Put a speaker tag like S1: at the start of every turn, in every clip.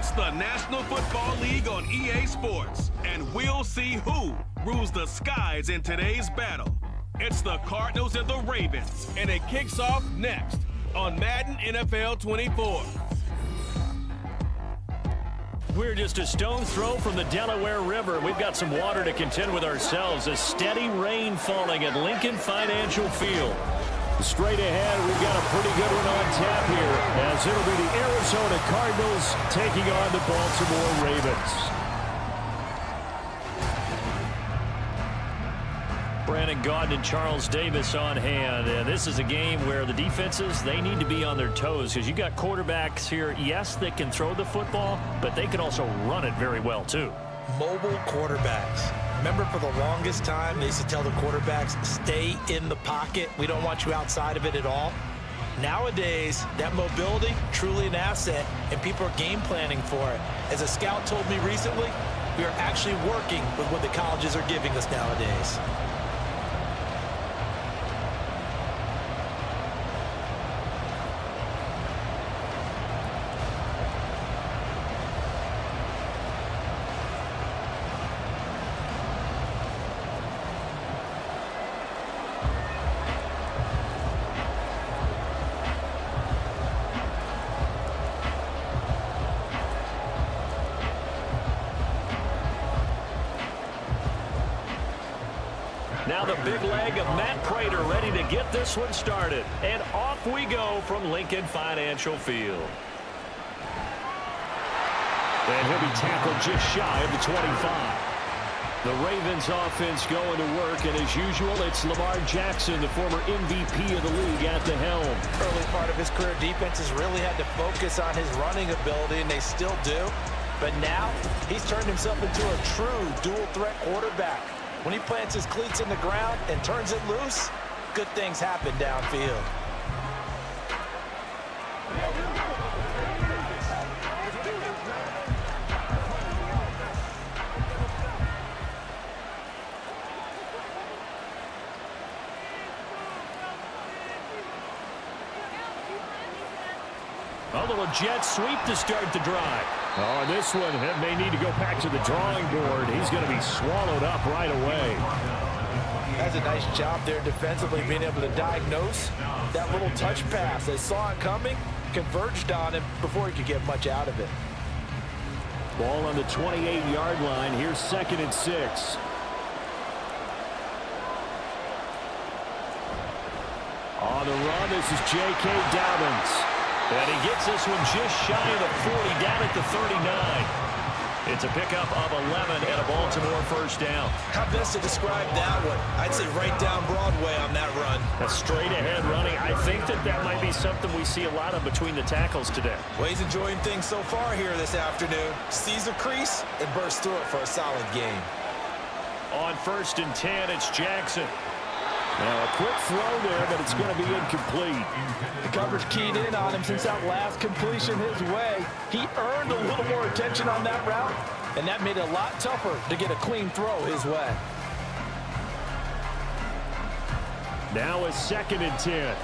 S1: It's the National Football League on EA Sports, and we'll see who rules the skies in today's battle. It's the Cardinals and the Ravens, and it kicks off next on Madden NFL 24.
S2: We're just a stone's throw from the Delaware River. We've got some water to contend with ourselves. A steady rain falling at Lincoln Financial Field. Straight ahead, we've got a pretty good one on tap here, as it'll be the Arizona Cardinals taking on the Baltimore Ravens. Brandon Gaudin and Charles Davis on hand. And this is a game where the defenses, they need to be on their toes, because you got quarterbacks here, yes, that can throw the football, but they can also run it very well too.
S3: Mobile quarterbacks. Remember, for the longest time, they used to tell the quarterbacks, stay in the pocket. We don't want you outside of it at all. Nowadays, that mobility, truly an asset, and people are game planning for it. As a scout told me recently, we are actually working with what the colleges are giving us nowadays.
S2: Now the big leg of Matt Prater ready to get this one started. And off we go from Lincoln Financial Field. And he'll be tackled just shy of the 25. The Ravens offense going to work, and as usual, it's Lamar Jackson, the former MVP of the league, at the helm.
S3: Early part of his career, defenses really had to focus on his running ability, and they still do. But now, he's turned himself into a true dual-threat quarterback. When he plants his cleats in the ground and turns it loose, good things happen downfield.
S2: A little jet sweep to start the drive. Oh, this one may need to go back to the drawing board. He's going to be swallowed up right away.
S3: That's a nice job there defensively, being able to diagnose that little touch pass. They saw it coming, converged on him before he could get much out of it.
S2: Ball on the 28-yard line. Here's 2nd and 6. On the run, this is J.K. Dobbins. And he gets this one just shy of the 40, down at the 39. It's a pickup of 11 and a Baltimore first down.
S3: How best to describe that one? I'd say right down Broadway on that run.
S2: A straight-ahead running. I think that might be something we see a lot of between the tackles today.
S3: Well, he's enjoying things so far here this afternoon. Sees a crease and bursts through it for a solid gain.
S2: On 1st and 10, it's Jackson. Now a quick throw there, but it's going to be incomplete.
S3: The coverage keyed in on him since that last completion his way. He earned a little more attention on that route, and that made it a lot tougher to get a clean throw his way.
S2: Now a 2nd and 10.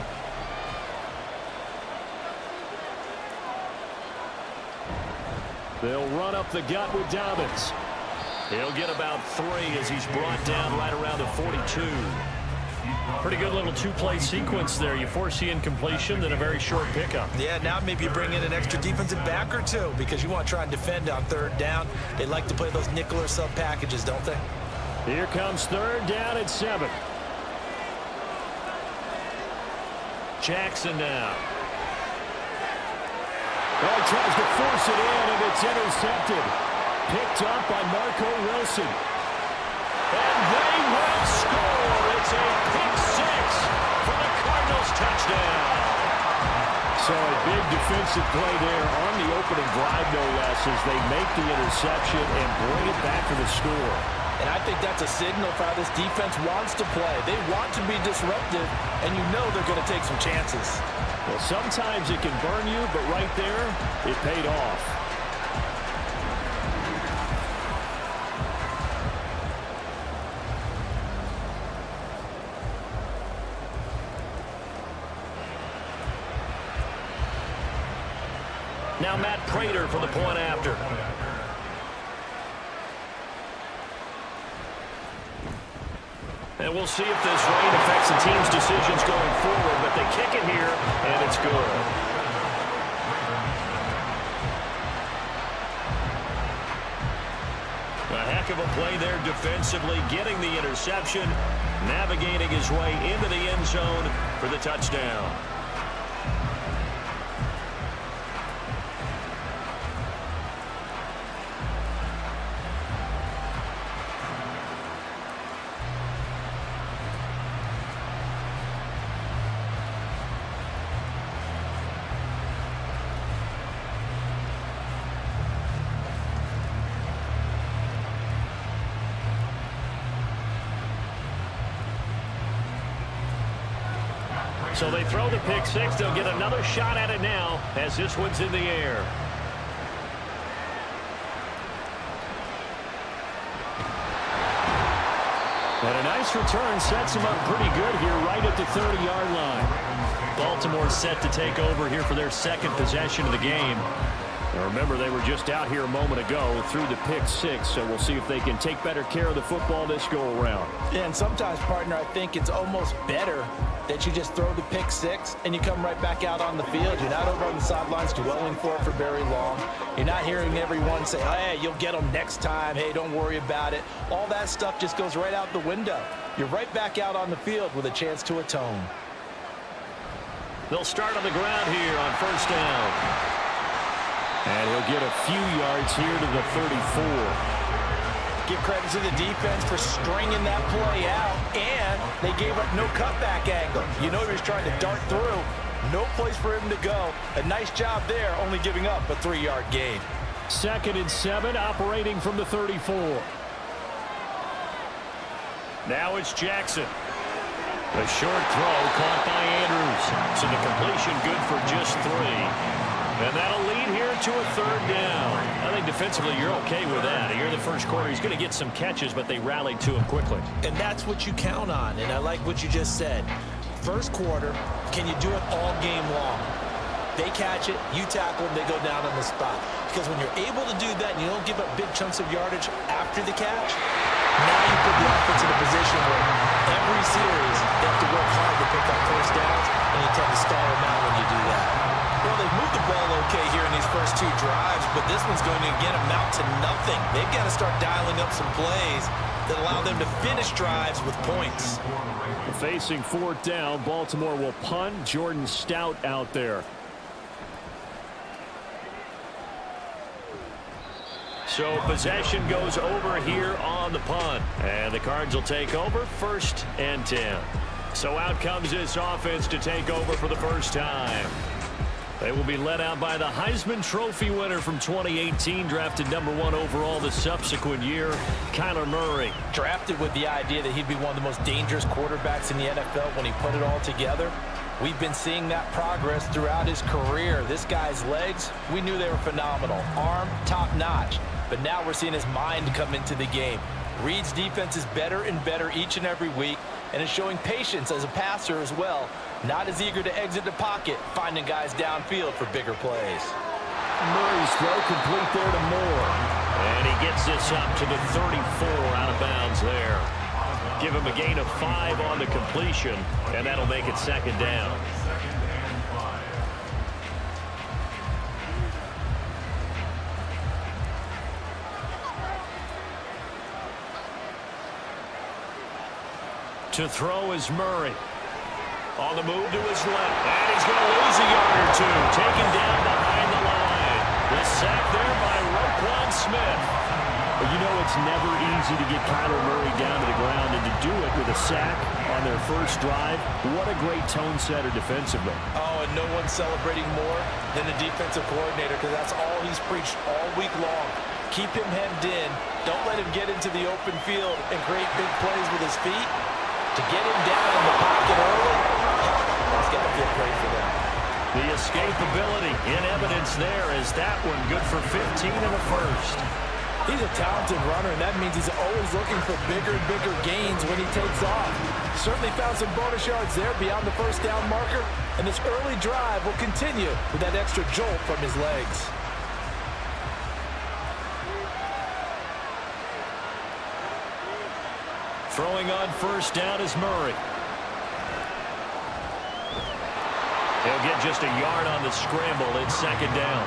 S2: They'll run up the gut with Dobbins. He'll get about 3 as he's brought down right around the 42. Pretty good little two-play sequence there. You force the incompletion, then a very short pickup.
S3: Yeah, now maybe you bring in an extra defensive back or two because you want to try and defend on 3rd down. They like to play those nickel or sub packages, don't they?
S2: Here comes 3rd down at 7. Jackson now. Oh, tries to force it in, and it's intercepted. Picked up by Marco Wilson. And they will score. It's a pick 6 for the Cardinals touchdown. So a big defensive play there on the opening drive, no less, as they make the interception and bring it back for the score.
S3: And I think that's a signal for how this defense wants to play. They want to be disruptive, and you know they're going to take some chances.
S2: Well, sometimes it can burn you, but right there, it paid off. Now Matt Prater for the point after. And we'll see if this rain affects the team's decisions going forward, but they kick it here, and it's good. A heck of a play there defensively, getting the interception, navigating his way into the end zone for the touchdown. So they throw the pick six. They'll get another shot at it now as this one's in the air. And a nice return sets him up pretty good here right at the 30-yard line. Baltimore set to take over here for their second possession of the game. Now remember, they were just out here a moment ago through the pick six, so we'll see if they can take better care of the football this go-around.
S3: Yeah, and sometimes, partner, I think it's almost better that you just throw the pick six and you come right back out on the field. You're not over on the sidelines dwelling for it for very long. You're not hearing everyone say, hey, you'll get them next time. Hey, don't worry about it. All that stuff just goes right out the window. You're right back out on the field with a chance to atone.
S2: They'll start on the ground here on first down. And he'll get a few yards here to the 34.
S3: Give credit to the defense for stringing that play out, and they gave up no cutback angle. You know he was trying to dart through. No place for him to go. A nice job there, only giving up a 3-yard gain.
S2: 2nd and 7, operating from the 34. Now it's Jackson. A short throw caught by Andrews. So the completion good for just 3. And that'll lead here to a 3rd down. I think defensively you're okay with that. Here in the first quarter, he's going to get some catches, but they rallied to him quickly.
S3: And that's what you count on, and I like what you just said. First quarter, can you do it all game long? They catch it, you tackle them, they go down on the spot. Because when you're able to do that and you don't give up big chunks of yardage after the catch, now you put the offense in a position where every series they have to work hard to pick up first downs, and you tend to stall them out when you do that. Well, they've moved the ball okay here in these first 2 drives, but this one's going to again amount to nothing. They've got to start dialing up some plays that allow them to finish drives with points.
S2: Facing 4th down, Baltimore will punt. Jordan Stout out there. So possession goes over here on the punt. And the Cards will take over 1st and 10. So out comes this offense to take over for the first time. They will be led out by the Heisman Trophy winner from 2018, drafted number 1 overall the subsequent year, Kyler Murray.
S3: Drafted with the idea that he'd be one of the most dangerous quarterbacks in the NFL when he put it all together. We've been seeing that progress throughout his career. This guy's legs, we knew they were phenomenal. Arm, top-notch. But now we're seeing his mind come into the game. Reed's defense is better and better each and every week, and is showing patience as a passer as well. Not as eager to exit the pocket, finding guys downfield for bigger plays.
S2: Murray's throw complete there to Moore. And he gets this up to the 34 out of bounds there. Give him a gain of 5 on the completion, and that'll make it 2nd down. To throw is Murray. On the move to his left. And he's going to lose a yard or 2. Taken down behind the line. The sack there by Roquan Smith. But you know it's never easy to get Kyler Murray down to the ground, and to do it with a sack on their first drive, what a great tone setter defensively.
S3: Oh, and no one's celebrating more than the defensive coordinator, because that's all he's preached all week long. Keep him hemmed in. Don't let him get into the open field and create big plays with his feet. To get him down in the pocket early, that's got to feel great for them.
S2: The escapability in evidence there is that one good for 15 in the first.
S3: He's a talented runner, and that means he's always looking for bigger and bigger gains when he takes off. Certainly found some bonus yards there beyond the first down marker, and this early drive will continue with that extra jolt from his legs.
S2: Throwing on first down is Murray. He'll get just a yard on the scramble. It's second down.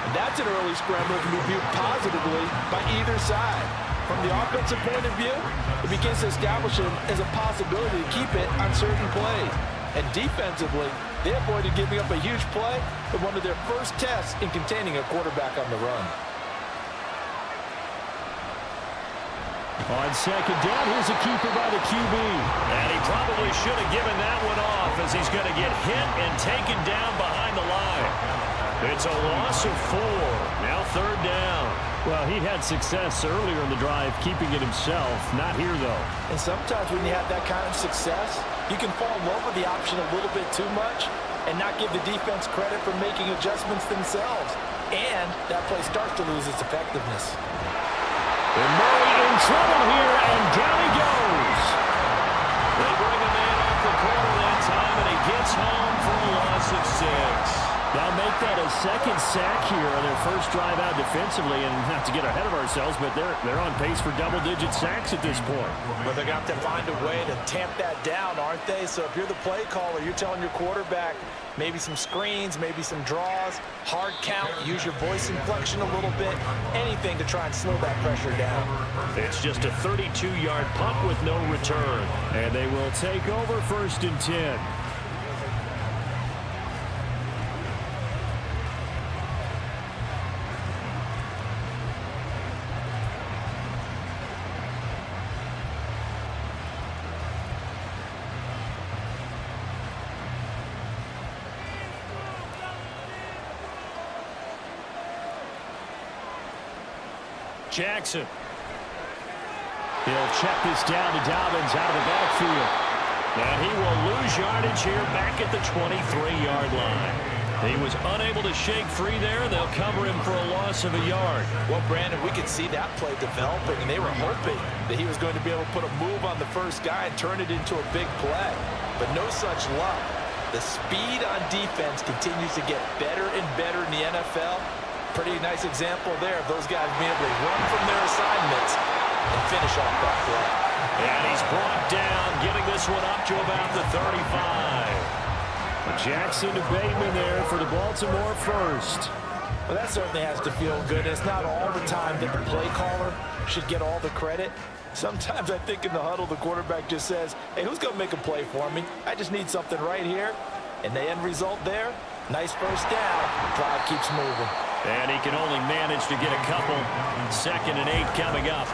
S3: And that's an early scramble that can be viewed positively by either side. From the offensive point of view, it begins to establish him as a possibility to keep it on certain plays. And defensively, they avoided giving up a huge play in one of their first tests in containing a quarterback on the run.
S2: On second down, here's a keeper by the QB. And he probably should have given that one off as he's going to get hit and taken down behind the line. It's a loss of 4. Now third down. Well, he had success earlier in the drive keeping it himself. Not here, though.
S3: And sometimes when you have that kind of success, you can fall in love with the option a little bit too much and not give the defense credit for making adjustments themselves. And that play starts to lose its effectiveness.
S2: And Murray in trouble here, and down he goes. They bring him in off the corner that time, and he gets home for a loss of 6. Now make that a second sack here on their first drive out defensively, and not to get ahead of ourselves, but they're on pace for double-digit sacks at this point.
S3: But they're going to have to find a way to tamp that down, aren't they? So if you're the play caller, you're telling your quarterback maybe some screens, maybe some draws, hard count, use your voice inflection a little bit, anything to try and slow that pressure down.
S2: It's just a 32-yard punt with no return, and they will take over first and 10. Jackson. He'll check this down to Dobbins out of the backfield. And he will lose yardage here back at the 23-yard line. He was unable to shake free there. They'll cover him for a loss of a yard.
S3: Well, Brandon, we could see that play developing, and they were hoping that he was going to be able to put a move on the first guy and turn it into a big play. But no such luck. The speed on defense continues to get better and better in the NFL. Pretty nice example there of those guys being able to run from their assignments and finish off that play.
S2: And he's brought down, getting this one up to about the 35. Jackson to Bateman there for the Baltimore first.
S3: Well, that certainly has to feel good. It's not all the time that the play caller should get all the credit. Sometimes I think in the huddle, the quarterback just says, hey, who's going to make a play for me? I just need something right here. And the end result there, nice first down. Drive keeps moving.
S2: And he can only manage to get a couple. 2nd and 8 coming up.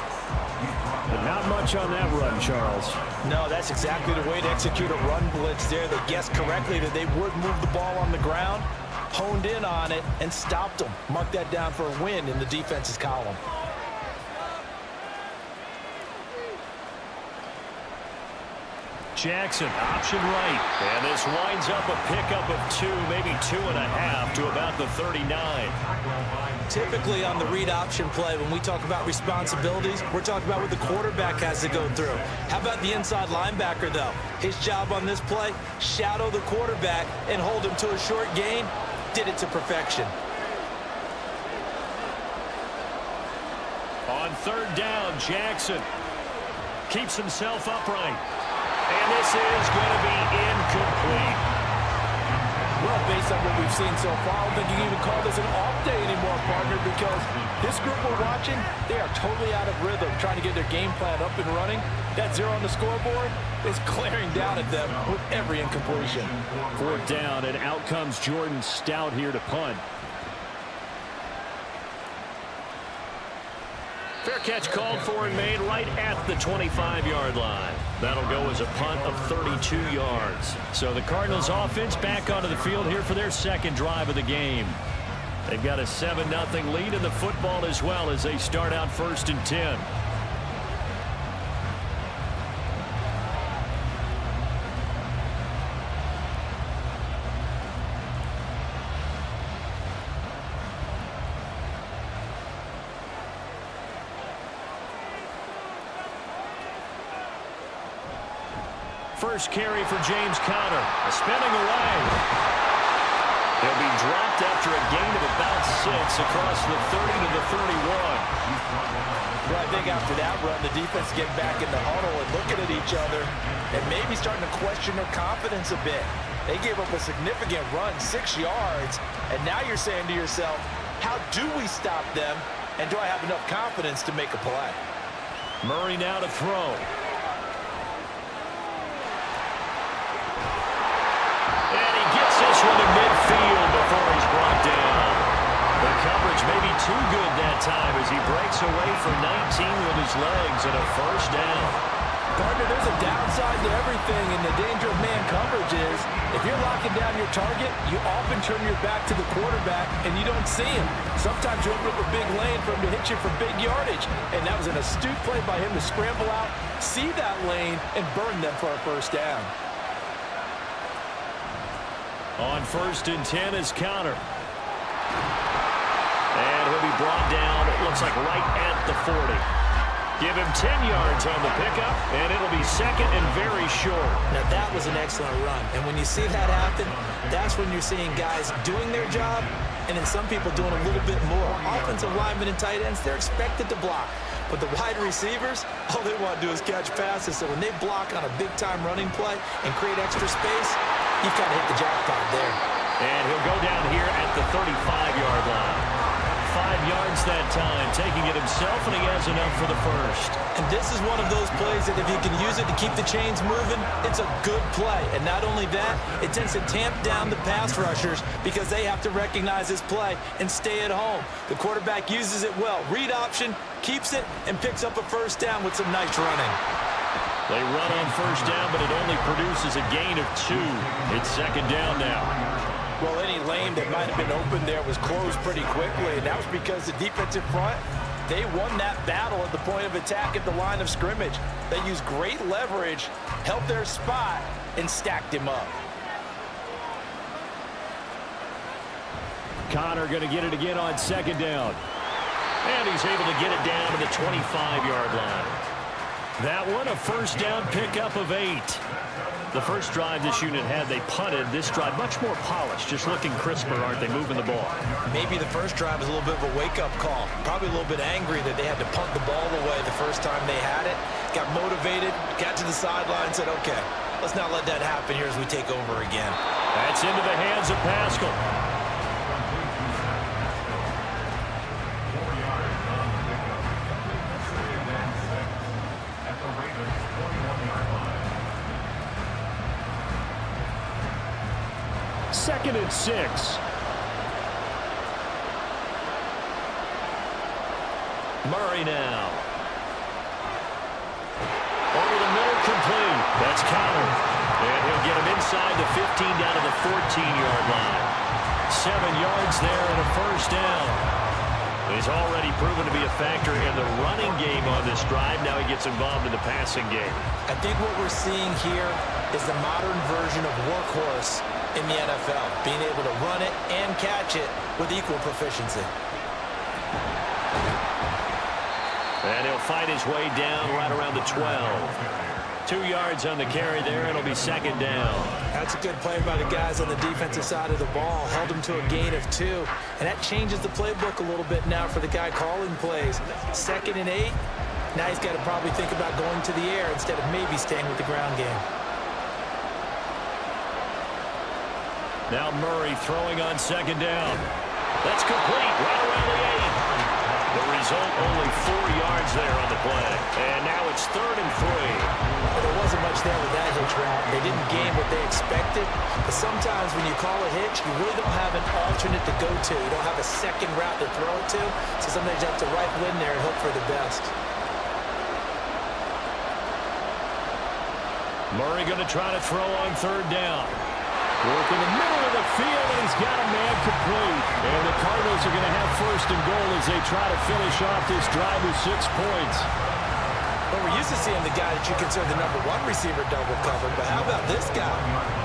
S2: But not much on that run, Charles.
S3: No, that's exactly the way to execute a run blitz there. They guessed correctly that they would move the ball on the ground, honed in on it, and stopped them. Mark that down for a win in the defense's column.
S2: Jackson, option right. And this winds up a pickup of 2, maybe 2.5 to about the 39.
S4: Typically on the read option play, when we talk about responsibilities, we're talking about what the quarterback has to go through. How about the inside linebacker, though? His job on this play, shadow the quarterback and hold him to a short gain. Did it to perfection.
S2: On third down, Jackson keeps himself upright. And this is going to be incomplete.
S3: Well, based on what we've seen so far, I don't think you can even call this an off day anymore, partner, because this group we're watching, they are totally out of rhythm, trying to get their game plan up and running. That 0 on the scoreboard is glaring down at them with every incompletion.
S2: 4th down, and out comes Jordan Stout here to punt. Fair catch called for and made right at the 25-yard line. That'll go as a punt of 32 yards. So the Cardinals offense back onto the field here for their second drive of the game. They've got a 7-0 lead in the football as well as they start out 1st and 10. First carry for James Conner. Spinning away. He'll be dropped after a gain of about 6 across the 30 to the 31.
S3: Well, I think after that run, the defense getting back in the huddle and looking at each other and maybe starting to question their confidence a bit. They gave up a significant run, 6 yards, and now you're saying to yourself, how do we stop them, and do I have enough confidence to make a play?
S2: Murray now to throw. And he gets this one to midfield before he's brought down. The coverage may be too good that time as he breaks away for 19 with his legs and a first down.
S3: Gardner, there's a downside to everything, and the danger of man coverage is if you're locking down your target, you often turn your back to the quarterback and you don't see him. Sometimes you open up a big lane for him to hit you for big yardage, and that was an astute play by him to scramble out, see that lane, and burn them for a first down.
S2: On 1st and 10 is Conner. And he'll be brought down, it looks like right at the 40. Give him 10 yards on the pickup, and it'll be second and very short.
S4: Now, that was an excellent run. And when you see that happen, that's when you're seeing guys doing their job and then some people doing a little bit more. Offensive linemen and tight ends, they're expected to block. But the wide receivers, all they want to do is catch passes. So when they block on a big-time running play and create extra space, you've got to hit the jackpot there.
S2: And he'll go down here at the 35-yard line. 5 yards that time, taking it himself, and he has enough for the first.
S4: And this is one of those plays that if you can use it to keep the chains moving, it's a good play. And not only that, it tends to tamp down the pass rushers because they have to recognize this play and stay at home. The quarterback uses it well. Read option, keeps it, and picks up a first down with some nice running.
S2: They run on first down, but it only produces a gain of 2. It's second down now.
S3: Well, any lane that might have been open there was closed pretty quickly, and that was because the defensive front, they won that battle at the point of attack at the line of scrimmage. They used great leverage, held their spot, and stacked him up.
S2: Conner going to get it again on second down. And he's able to get it down to the 25-yard line. That one, a first down pickup of 8. The first drive this unit had, they punted. This drive, much more polished, just looking crisper, aren't they, moving the ball?
S3: Maybe the first drive was a little bit of a wake-up call. Probably a little bit angry that they had to punt the ball away the first time they had it. Got motivated, got to the sideline, said, okay, let's not let that happen here as we take over again.
S2: That's into the hands of Pascal. Second and 6. Murray now. Over the middle, complete. That's Conner. And he'll get him inside the 15 down to the 14-yard line. 7 yards there and a first down. He's already proven to be a factor in the running game on this drive. Now he gets involved in the passing game.
S3: I think what we're seeing here is the modern version of workhorse in the NFL, being able to run it and catch it with equal proficiency.
S2: And he'll fight his way down right around the 12. 2 yards on the carry there. It'll be second down.
S4: That's a good play by the guys on the defensive side of the ball. Held him to a gain of 2. And that changes the playbook a little bit now for the guy calling plays. 2nd and 8. Now he's got to probably think about going to the air instead of maybe staying with the ground game.
S2: Now Murray throwing on second down. That's complete right around the 8. The result, only 4 yards there on the play. And now it's 3rd and 3.
S4: Well, there wasn't much there with that hitch route. They didn't gain what they expected. But sometimes when you call a hitch, you really don't have an alternate to go to. You don't have a second route to throw it to. So sometimes you have to rifle in there and hope for the best.
S2: Murray going to try to throw on 3rd down. Work in the middle of the field, and he's got a man complete. And the Cardinals are going to have 1st and goal as they try to finish off this drive with 6 points.
S3: Well, we're used to seeing the guy that you consider the #1 receiver double covered, but how about this guy?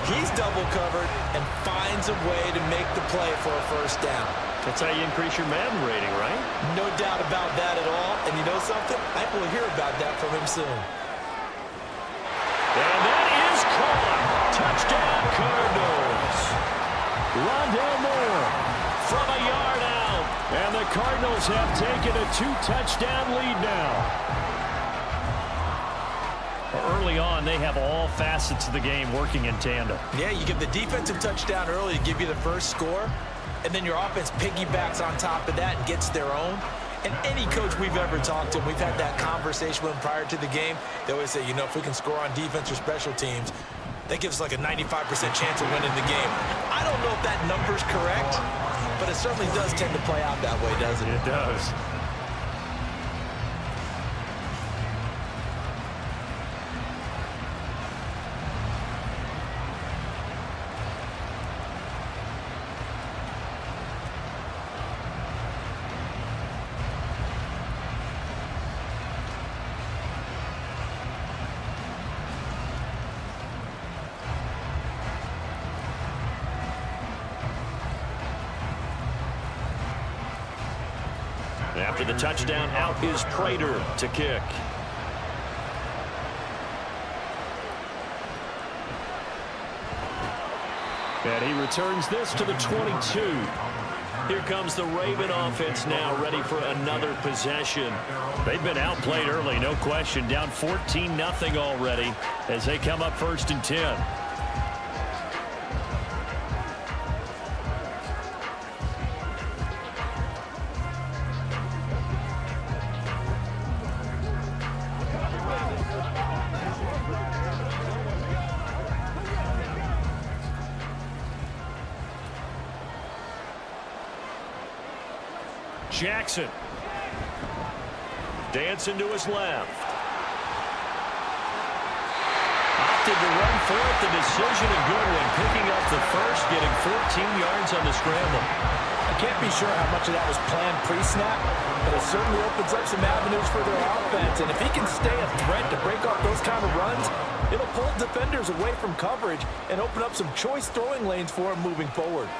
S3: He's double covered and finds a way to make the play for a first down.
S2: That's how you increase your Madden rating, right?
S3: No doubt about that at all. And you know something? I think we'll hear about that from him soon.
S2: And that is Cardinals. Rondale Moore from a yard out. And the Cardinals have taken a 2-touchdown lead now. Early on, they have all facets of the game working in tandem.
S3: Yeah, you give the defensive touchdown early to give you the first score, and then your offense piggybacks on top of that and gets their own. And any coach we've ever talked to, we've had that conversation with them prior to the game, they always say, you know, if we can score on defense or special teams, that gives us like a 95% chance of winning the game. I don't know if that number's correct, but it certainly does tend to play out that way, doesn't it?
S2: It does. After the touchdown, out is Prater to kick. And he returns this to the 22. Here comes the Raven offense now, ready for another possession. They've been outplayed early, no question. Down 14-0 already as they come up 1st and 10. Jackson. Dancing to his left. Opted to run for it. The decision a good one. Picking up the first, getting 14 yards on the scramble.
S3: I can't be sure how much of that was planned pre-snap, but it certainly opens up some avenues for their offense. And if he can stay a threat to break off those kind of runs, it'll pull defenders away from coverage and open up some choice throwing lanes for him moving forward.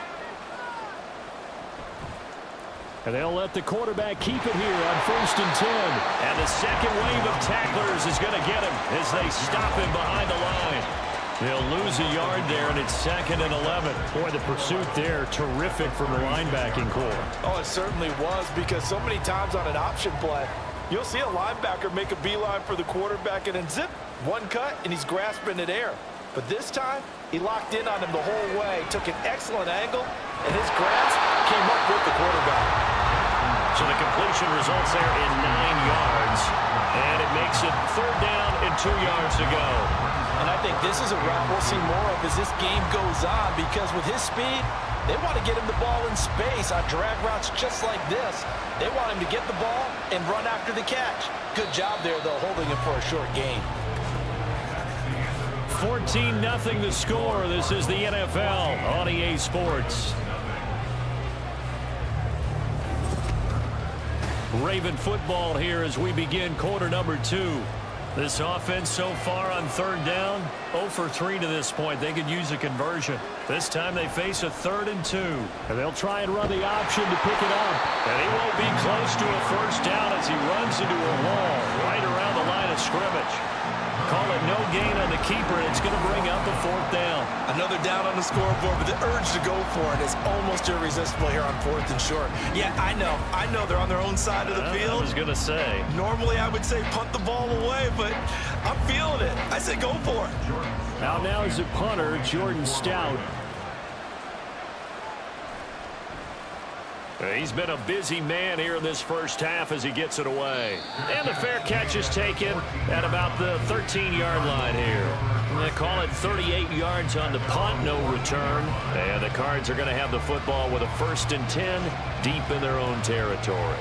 S2: And they'll let the quarterback keep it here on 1st and 10. And the second wave of tacklers is going to get him as they stop him behind the line. They'll lose a yard there, and it's 2nd and 11. Boy, the pursuit there, terrific from the linebacking core.
S3: Oh, it certainly was, because so many times on an option play, you'll see a linebacker make a beeline for the quarterback and then zip, one cut, and he's grasping at air. But this time, he locked in on him the whole way, took an excellent angle, and his grasp came up with the quarterback.
S2: So the completion results there in 9 yards, and it makes it 3rd down and 2 yards to go.
S3: And I think this is a route we'll see more of as this game goes on, because with his speed, they want to get him the ball in space on drag routes just like this. They want him to get the ball and run after the catch. Good job there, though, holding him for a short gain.
S2: 14-0 the score. This is the NFL on EA Sports. Raven football here as we begin quarter number 2. This offense so far on 3rd down, 0 for 3 to this point. They could use a conversion. This time they face a 3rd and 2. And they'll try and run the option to pick it up. And he won't be close to a 1st down as he runs into a wall right around the line of scrimmage. Call it no gain on the keeper, and it's going to bring up a 4th down.
S3: Another down on the scoreboard, but the urge to go for it is almost irresistible here on 4th and short. Yeah, I know they're on their own side of the field.
S2: I was going to say.
S3: Normally I would say punt the ball away, but I'm feeling it. I say go for it.
S2: Now is a punter, Jordan Stout. He's been a busy man here in this first half as he gets it away. And the fair catch is taken at about the 13-yard line here. And they call it 38 yards on the punt, no return. And the Cards are going to have the football with a 1st and 10 deep in their own territory.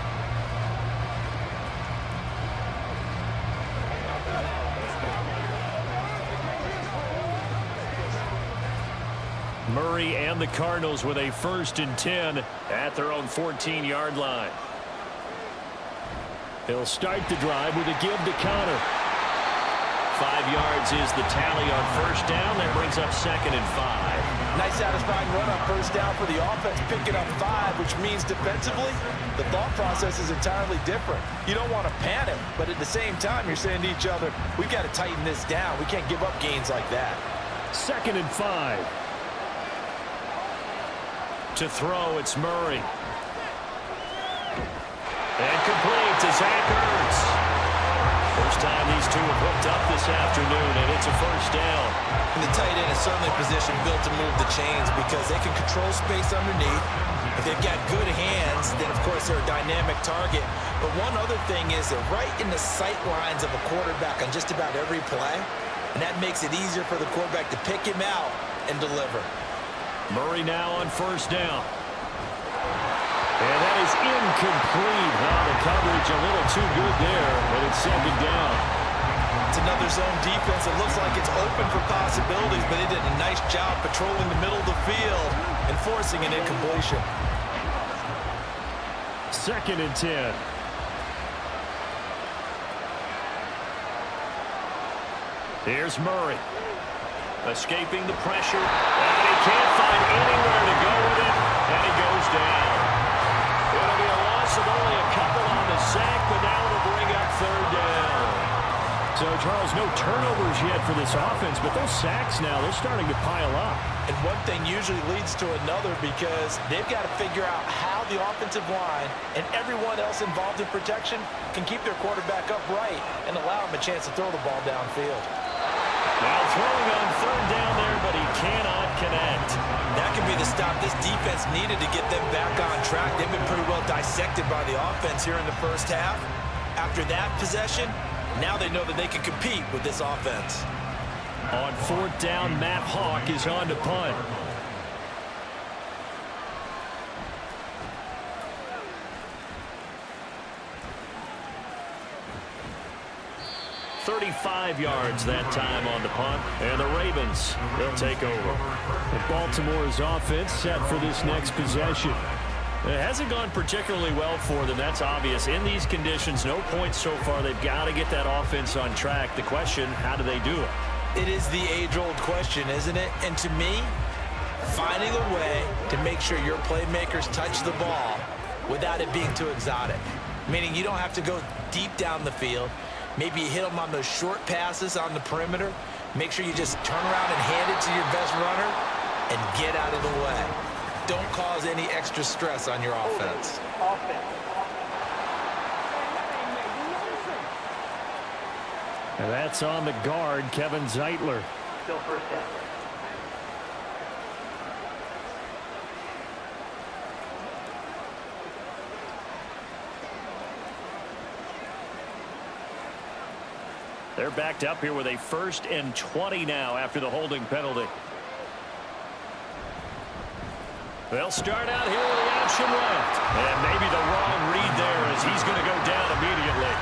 S2: Murray and the Cardinals with a 1st and 10 at their own 14-yard line. They'll start the drive with a give to Connor. 5 yards is the tally on 1st down. That brings up 2nd and 5.
S3: Nice satisfying run on 1st down for the offense, picking up 5, which means defensively, the thought process is entirely different. You don't want to panic, but at the same time, you're saying to each other, we've got to tighten this down. We can't give up gains like that.
S2: 2nd and 5. to throw. It's Murray. And complete to Zach Ertz. First time these two have hooked up this afternoon, and it's a first down.
S4: And the tight end is certainly a position built to move the chains because they can control space underneath. If they've got good hands, then of course they're a dynamic target. But one other thing is they're right in the sight lines of a quarterback on just about every play, and that makes it easier for the quarterback to pick him out and deliver.
S2: Murray now on first down. And that is incomplete. Well, the coverage a little too good there, but it's second down.
S4: It's another zone defense. It looks like it's open for possibilities, but they did a nice job patrolling the middle of the field and forcing an incompletion.
S2: Second and 10. Here's Murray. Escaping the pressure. And he can't find anywhere to go with it. And he goes down. It'll be a loss of only a couple on the sack, but now it'll bring up third down. So, Charles, no turnovers yet for this offense, but those sacks now, they're starting to pile up.
S4: And one thing usually leads to another because they've got to figure out how the offensive line and everyone else involved in protection can keep their quarterback upright and allow him a chance to throw the ball downfield.
S2: Now throwing on third down there, but he cannot connect.
S4: That can be the stop this defense needed to get them back on track. They've been pretty well dissected by the offense here in the first half. After that possession, now they know that they can compete with this offense.
S2: On fourth down, Matt Hawk is on to punt. .35 yards that time on the punt, and the Ravens, they'll take over. And Baltimore's offense set for this next possession. It hasn't gone particularly well for them, that's obvious. In these conditions, no points so far. They've got to get that offense on track. The question, how do they do it?
S4: It is the age-old question, isn't it? And to me, finding a way to make sure your playmakers touch the ball without it being too exotic. Meaning you don't have to go deep down the field. Maybe you hit them on those short passes on the perimeter. Make sure you just turn around and hand it to your best runner and get out of the way. Don't cause any extra stress on your offense.
S2: And that's on the guard, Kevin Zeitler.
S5: Still first down.
S2: They're backed up here with a 1st and 20 now after the holding penalty. They'll start out here with the option left. And maybe the wrong read there as he's going to go down immediately.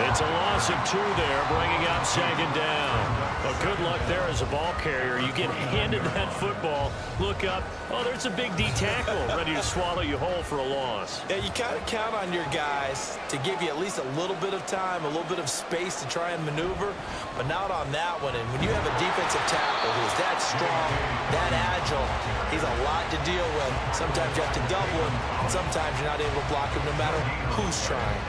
S2: It's a loss of 2 there, bringing up second down. Well, good luck there as a ball carrier. You get handed that football, look up, oh, there's a big D tackle ready to swallow you whole for a loss.
S4: Yeah, you kind of count on your guys to give you at least a little bit of time, a little bit of space to try and maneuver, but not on that one. And when you have a defensive tackle who's that strong, that agile, he's a lot to deal with. Sometimes you have to double him, and sometimes you're not able to block him no matter who's trying.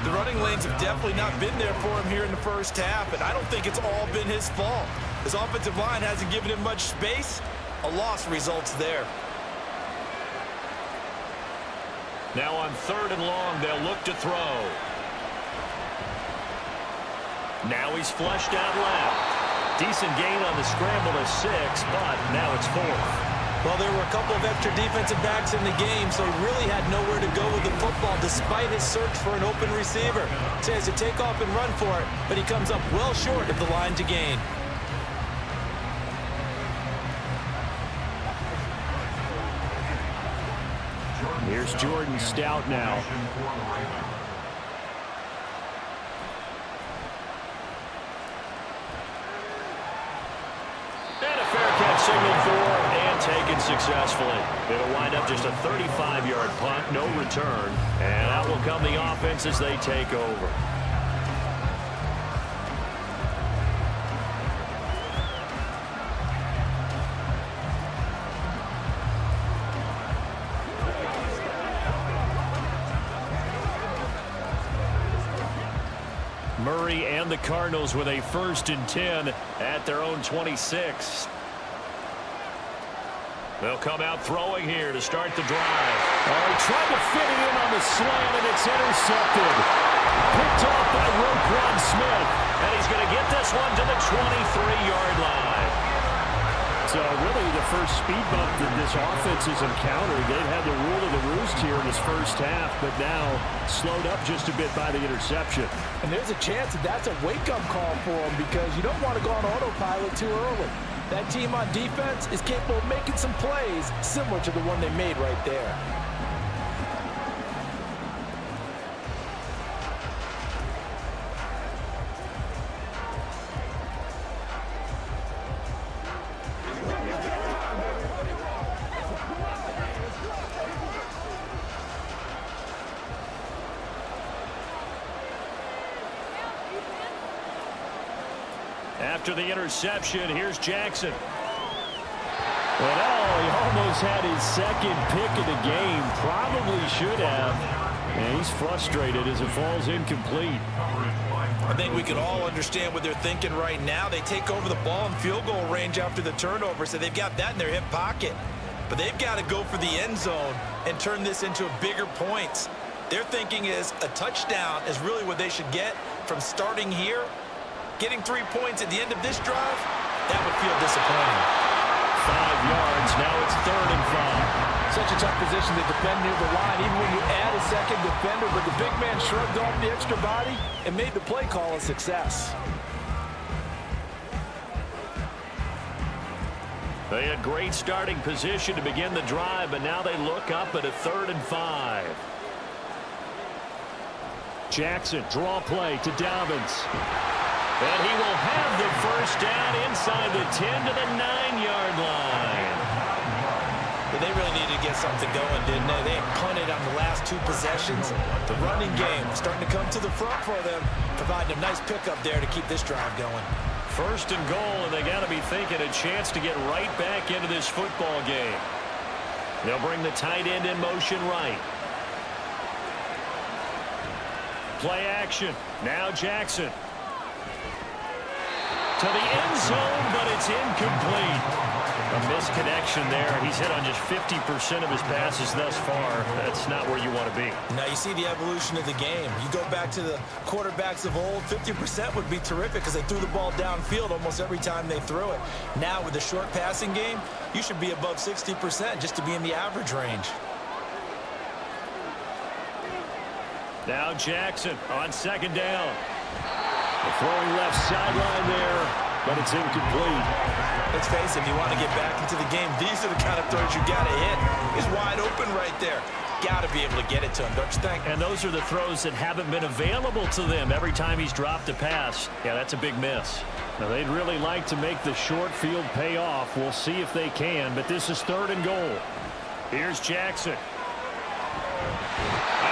S4: The running lanes have definitely not been there for him here in the first half, and I don't think it's all been his fault. His offensive line hasn't given him much space. A loss results there.
S2: Now on 3rd and long, they'll look to throw. Now he's flushed out left. Decent gain on the scramble to 6, but now it's 4th.
S4: Well, there were a couple of extra defensive backs in the game, so he really had nowhere to go with the football despite his search for an open receiver. So he has to take off and run for it, but he comes up well short of the line to gain.
S2: Here's Jordan Stout now. And a fair catch signaled for and taken successfully. It'll wind up just a 35-yard punt, no return. And out will come the offense as they take over. Murray and the Cardinals with a 1st and 10 at their own 26. They'll come out throwing here to start the drive. Oh, he tried to fit it in on the slant, and it's intercepted. Picked off by Roquan Smith. And he's going to get this one to the 23-yard line. So really the first speed bump that this offense has encountered. They've had the rule of the roost here in this first half, but now slowed up just a bit by the interception.
S4: And there's a chance that that's a wake-up call for them because you don't want to go on autopilot too early. That team on defense is capable of making some plays similar to the one they made right there.
S2: After the interception, here's Jackson. And he almost had his second pick of the game. Probably should have. And he's frustrated as it falls incomplete.
S3: I think we can all understand what they're thinking right now. They take over the ball in field goal range after the turnover, so they've got that in their hip pocket. But they've got to go for the end zone and turn this into bigger points. Their thinking is a touchdown is really what they should get from starting here. Getting 3 points at the end of this drive, that would feel disappointing.
S2: 5 yards, now it's 3rd and 5.
S4: Such a tough position to defend near the line, even when you add a second defender, but the big man shrugged off the extra body and made the play call a success.
S2: They had great starting position to begin the drive, but now they look up at a 3rd and 5. Jackson, draw play to Dobbins. And he will have the first down inside the 10 to the 9-yard line.
S3: Well, they really needed to get something going, didn't they? They had punted on the last 2 possessions. The running game starting to come to the front for them, providing a nice pickup there to keep this drive going.
S2: 1st and goal, and they got to be thinking a chance to get right back into this football game. They'll bring the tight end in motion right. Play action. Now Jackson. To the end zone, but it's incomplete. A misconnection there. He's hit on just 50% of his passes thus far. That's not where you want to be.
S3: Now you see the evolution of the game. You go back to the quarterbacks of old, 50% would be terrific because they threw the ball downfield almost every time they threw it. Now with the short passing game, you should be above 60% just to be in the average range.
S2: Now Jackson on 2nd down. Throwing left sideline there, but it's incomplete.
S3: Let's face it, if you want to get back into the game, these are the kind of throws you got to hit. He's wide open right there. Got to be able to get it to him, don't you think?
S2: And those are the throws that haven't been available to them every time he's dropped a pass. Yeah, that's a big miss. Now, they'd really like to make the short field pay off. We'll see if they can, but this is 3rd and goal. Here's Jackson. And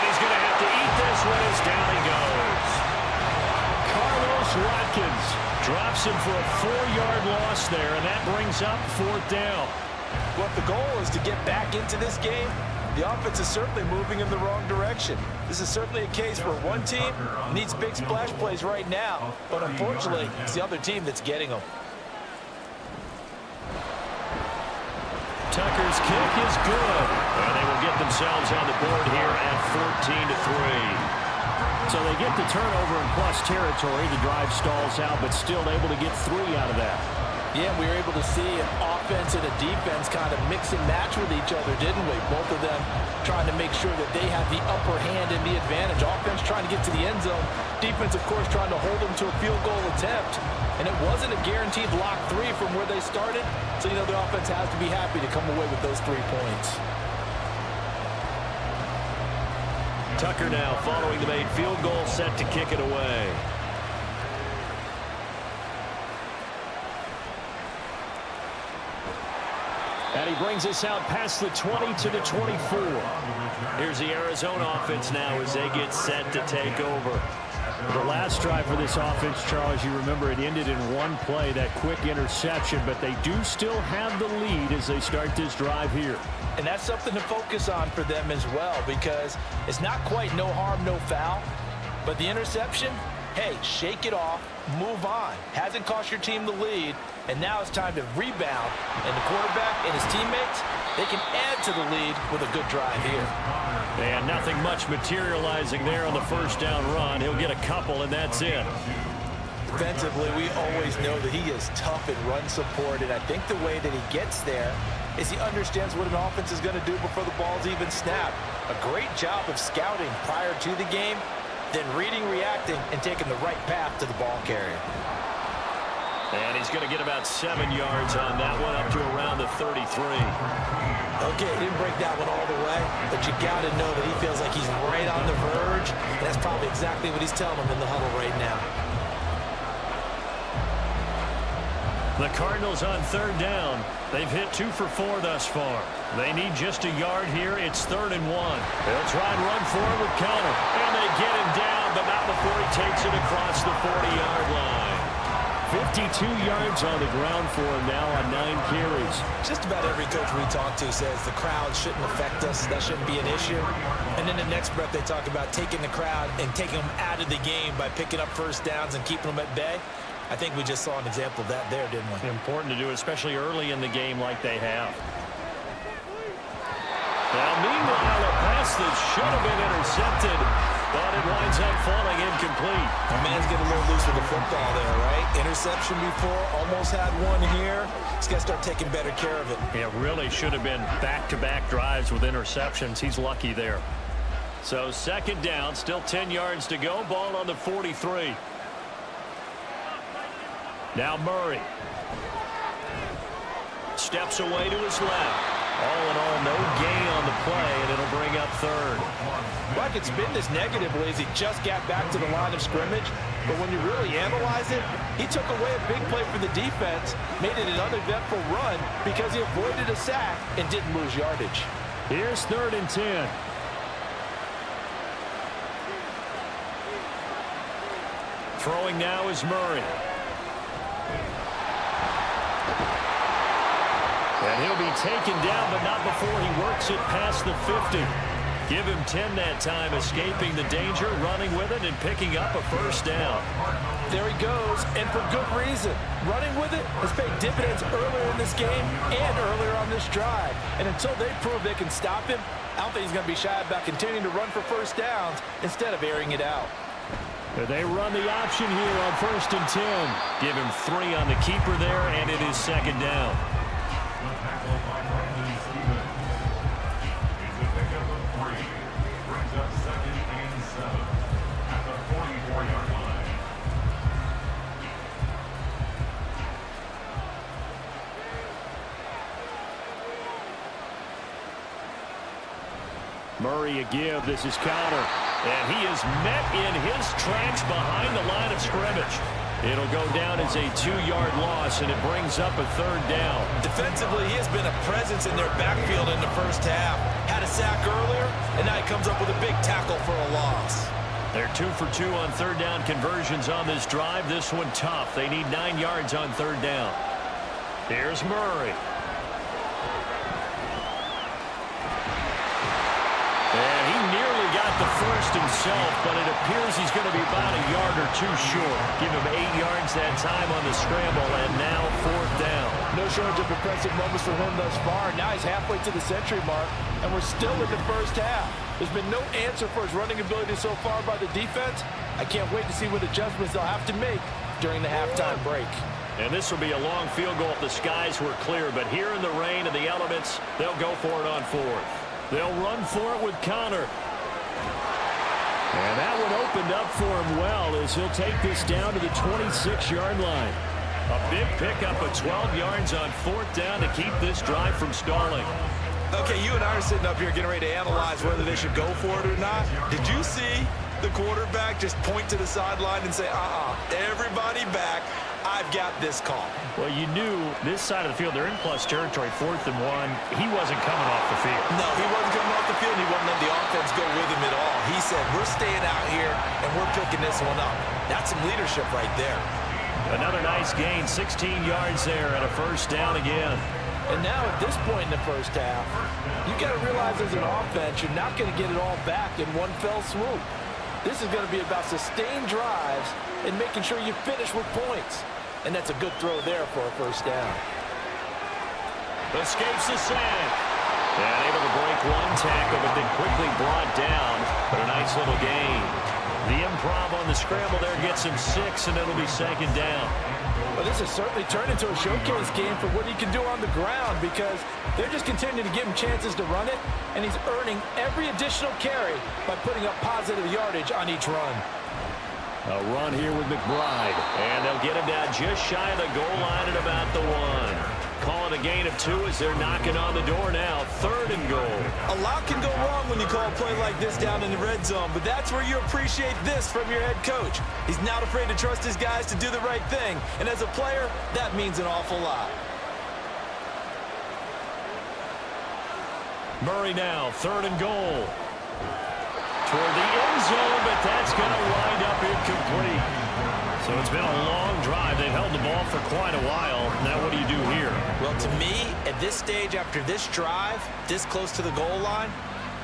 S2: he's going to have to eat this one as down he goes. Watkins drops him for a 4-yard loss there, and that brings up 4th down.
S4: Well, if the goal is to get back into this game, the offense is certainly moving in the wrong direction. This is certainly a case where one team needs big splash plays right now, but unfortunately, it's the other team that's getting them.
S2: Tucker's kick is good, and they will get themselves on the board here at 14-3. So they get the turnover in plus territory. The drive stalls out, but still able to get 3 out of that.
S4: Yeah, we were able to see an offense and a defense kind of mix and match with each other, didn't we? Both of them trying to make sure that they have the upper hand and the advantage. Offense trying to get to the end zone. Defense, of course, trying to hold them to a field goal attempt. And it wasn't a guaranteed lock 3 from where they started. So, you know, the offense has to be happy to come away with those 3 points.
S2: Tucker now following the made field goal, set to kick it away. And he brings us out past the 20 to the 24. Here's the Arizona offense now as they get set to take over. The last drive for this offense, Charles, you remember it ended in 1 play, that quick interception, but they do still have the lead as they start this drive here.
S4: And that's something to focus on for them as well, because it's not quite no harm, no foul, but the interception,
S3: hey, shake it off, move on. Hasn't cost your team the lead, and now it's time to rebound. And the quarterback and his teammates, they can add to the lead with a good drive here.
S2: And nothing much materializing there on the first down run. He'll get a couple, and that's it.
S3: Defensively, we always know that he is tough in run support, and I think the way that he gets there is he understands what an offense is going to do before the ball's even snapped. A great job of scouting prior to the game, then reading, reacting, and taking the right path to the ball carrier.
S2: And he's going to get about 7 yards on that one, up to around the 33.
S3: Okay, he didn't break that one all the way, but you got to know that he feels like he's right on the verge, and that's probably exactly what he's telling them in the huddle right now.
S2: The Cardinals on third down. They've hit 2 for 4 thus far. They need just a yard here. It's 3rd and 1. They'll try and run for it with Conner. And they get him down, but not before he takes it across the 40-yard line. 52 yards on the ground for him now on 9 carries.
S3: Just about every coach we talk to says the crowd shouldn't affect us. That shouldn't be an issue. And then the next breath they talk about taking the crowd and taking them out of the game by picking up first downs and keeping them at bay. I think we just saw an example of that there, didn't we?
S2: Important to do, especially early in the game like they have. Now, meanwhile, a pass that should have been intercepted, but it winds up falling incomplete.
S3: The man's getting a little loose with the football there, right? Interception before, almost had one here. He's got to start taking better care of it.
S2: Yeah, really should have been back-to-back drives with interceptions. He's lucky there. So, 2nd down, still 10 yards to go. Ball on the 43. Now Murray. Steps away to his left. All in all, no gain on the play, and it'll bring up 3rd.
S3: Well, I could spin this negatively as he just got back to the line of scrimmage. But when you really analyze it, he took away a big play for the defense, made it an uneventful run because he avoided a sack and didn't lose yardage.
S2: Here's 3rd and 10. Throwing now is Murray. And he'll be taken down, but not before he works it past the 50. Give him 10 that time, escaping the danger, running with it, and picking up a first down.
S3: There he goes, and for good reason. Running with it has paid dividends earlier in this game and earlier on this drive. And until they prove they can stop him, I don't think he's going to be shy about continuing to run for first downs instead of airing it out.
S2: They run the option here on 1st and 10. Give him 3 on the keeper there, and it is 2nd down. Murray a give. This is Conner. And he is met in his tracks behind the line of scrimmage. It'll go down as a 2-yard loss, and it brings up a 3rd down.
S3: Defensively, he has been a presence in their backfield in the first half. Had a sack earlier, and now he comes up with a big tackle for a loss.
S2: They're 2 for 2 on 3rd down conversions on this drive. This one tough. They need 9 yards on 3rd down. Here's Murray. And he nearly got the first himself, but it appears he's going to be about a yard or 2 short. Give him 8 yards that time on the scramble, and now 4th down.
S3: No shortage of impressive moments for him thus far. Now he's halfway to the century mark, and we're still in the first half. There's been no answer for his running ability so far by the defense. I can't wait to see what adjustments they'll have to make during the halftime break.
S2: And this will be a long field goal if the skies were clear, but here in the rain and the elements, they'll go for it on 4th. They'll run for it with Conner. And that one opened up for him well as he'll take this down to the 26-yard line. A big pickup of 12 yards on 4th down to keep this drive from stalling.
S3: Okay, you and I are sitting up here getting ready to analyze whether they should go for it or not. Did you see the quarterback just point to the sideline and say, everybody back, I've got this call?
S2: Well, you knew this side of the field, they're in plus territory, 4th and 1. He wasn't coming off the field.
S3: No, he wasn't coming off the field. He wouldn't let the offense go with him at all. He said, we're staying out here, and we're picking this one up. That's some leadership right there.
S2: Another nice gain, 16 yards there, and a first down again.
S3: And now at this point in the first half, you got to realize as an offense, you're not going to get it all back in one fell swoop. This is going to be about sustained drives and making sure you finish with points. And that's a good throw there for a first down.
S2: Escapes the sack. And able to break one tackle, but then quickly brought down. But a nice little gain. The improv on the scramble there gets him 6, and it'll be second down.
S3: Well, this has certainly turned into a showcase game for what he can do on the ground because they're just continuing to give him chances to run it, and he's earning every additional carry by putting up positive yardage on each run.
S2: A run here with McBride, and they'll get him down just shy of the goal line at about the 1. Call it a gain of 2 as they're knocking on the door now. 3rd and goal.
S4: A lot can go wrong when you call a play like this down in the red zone, but that's where you appreciate this from your head coach. He's not afraid to trust his guys to do the right thing, and as a player, that means an awful lot.
S2: Murray now, 3rd and goal. Toward the end zone, but that's going to wind up incomplete. So it's been a long drive. They've held the ball for quite a while. Now what do you do here?
S4: Well, to me, at this stage after this drive, this close to the goal line,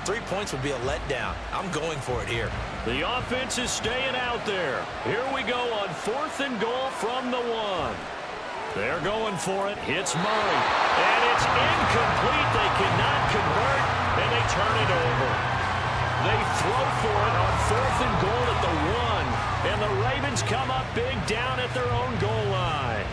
S4: 3 points would be a letdown. I'm going for it here.
S2: The offense is staying out there. Here we go on 4th and goal from the 1. They're going for it. Hits Murray. And it's incomplete. They cannot convert, and they turn it over. They throw for it on 4th and goal at the 1. And the Ravens come up big down at their own goal line.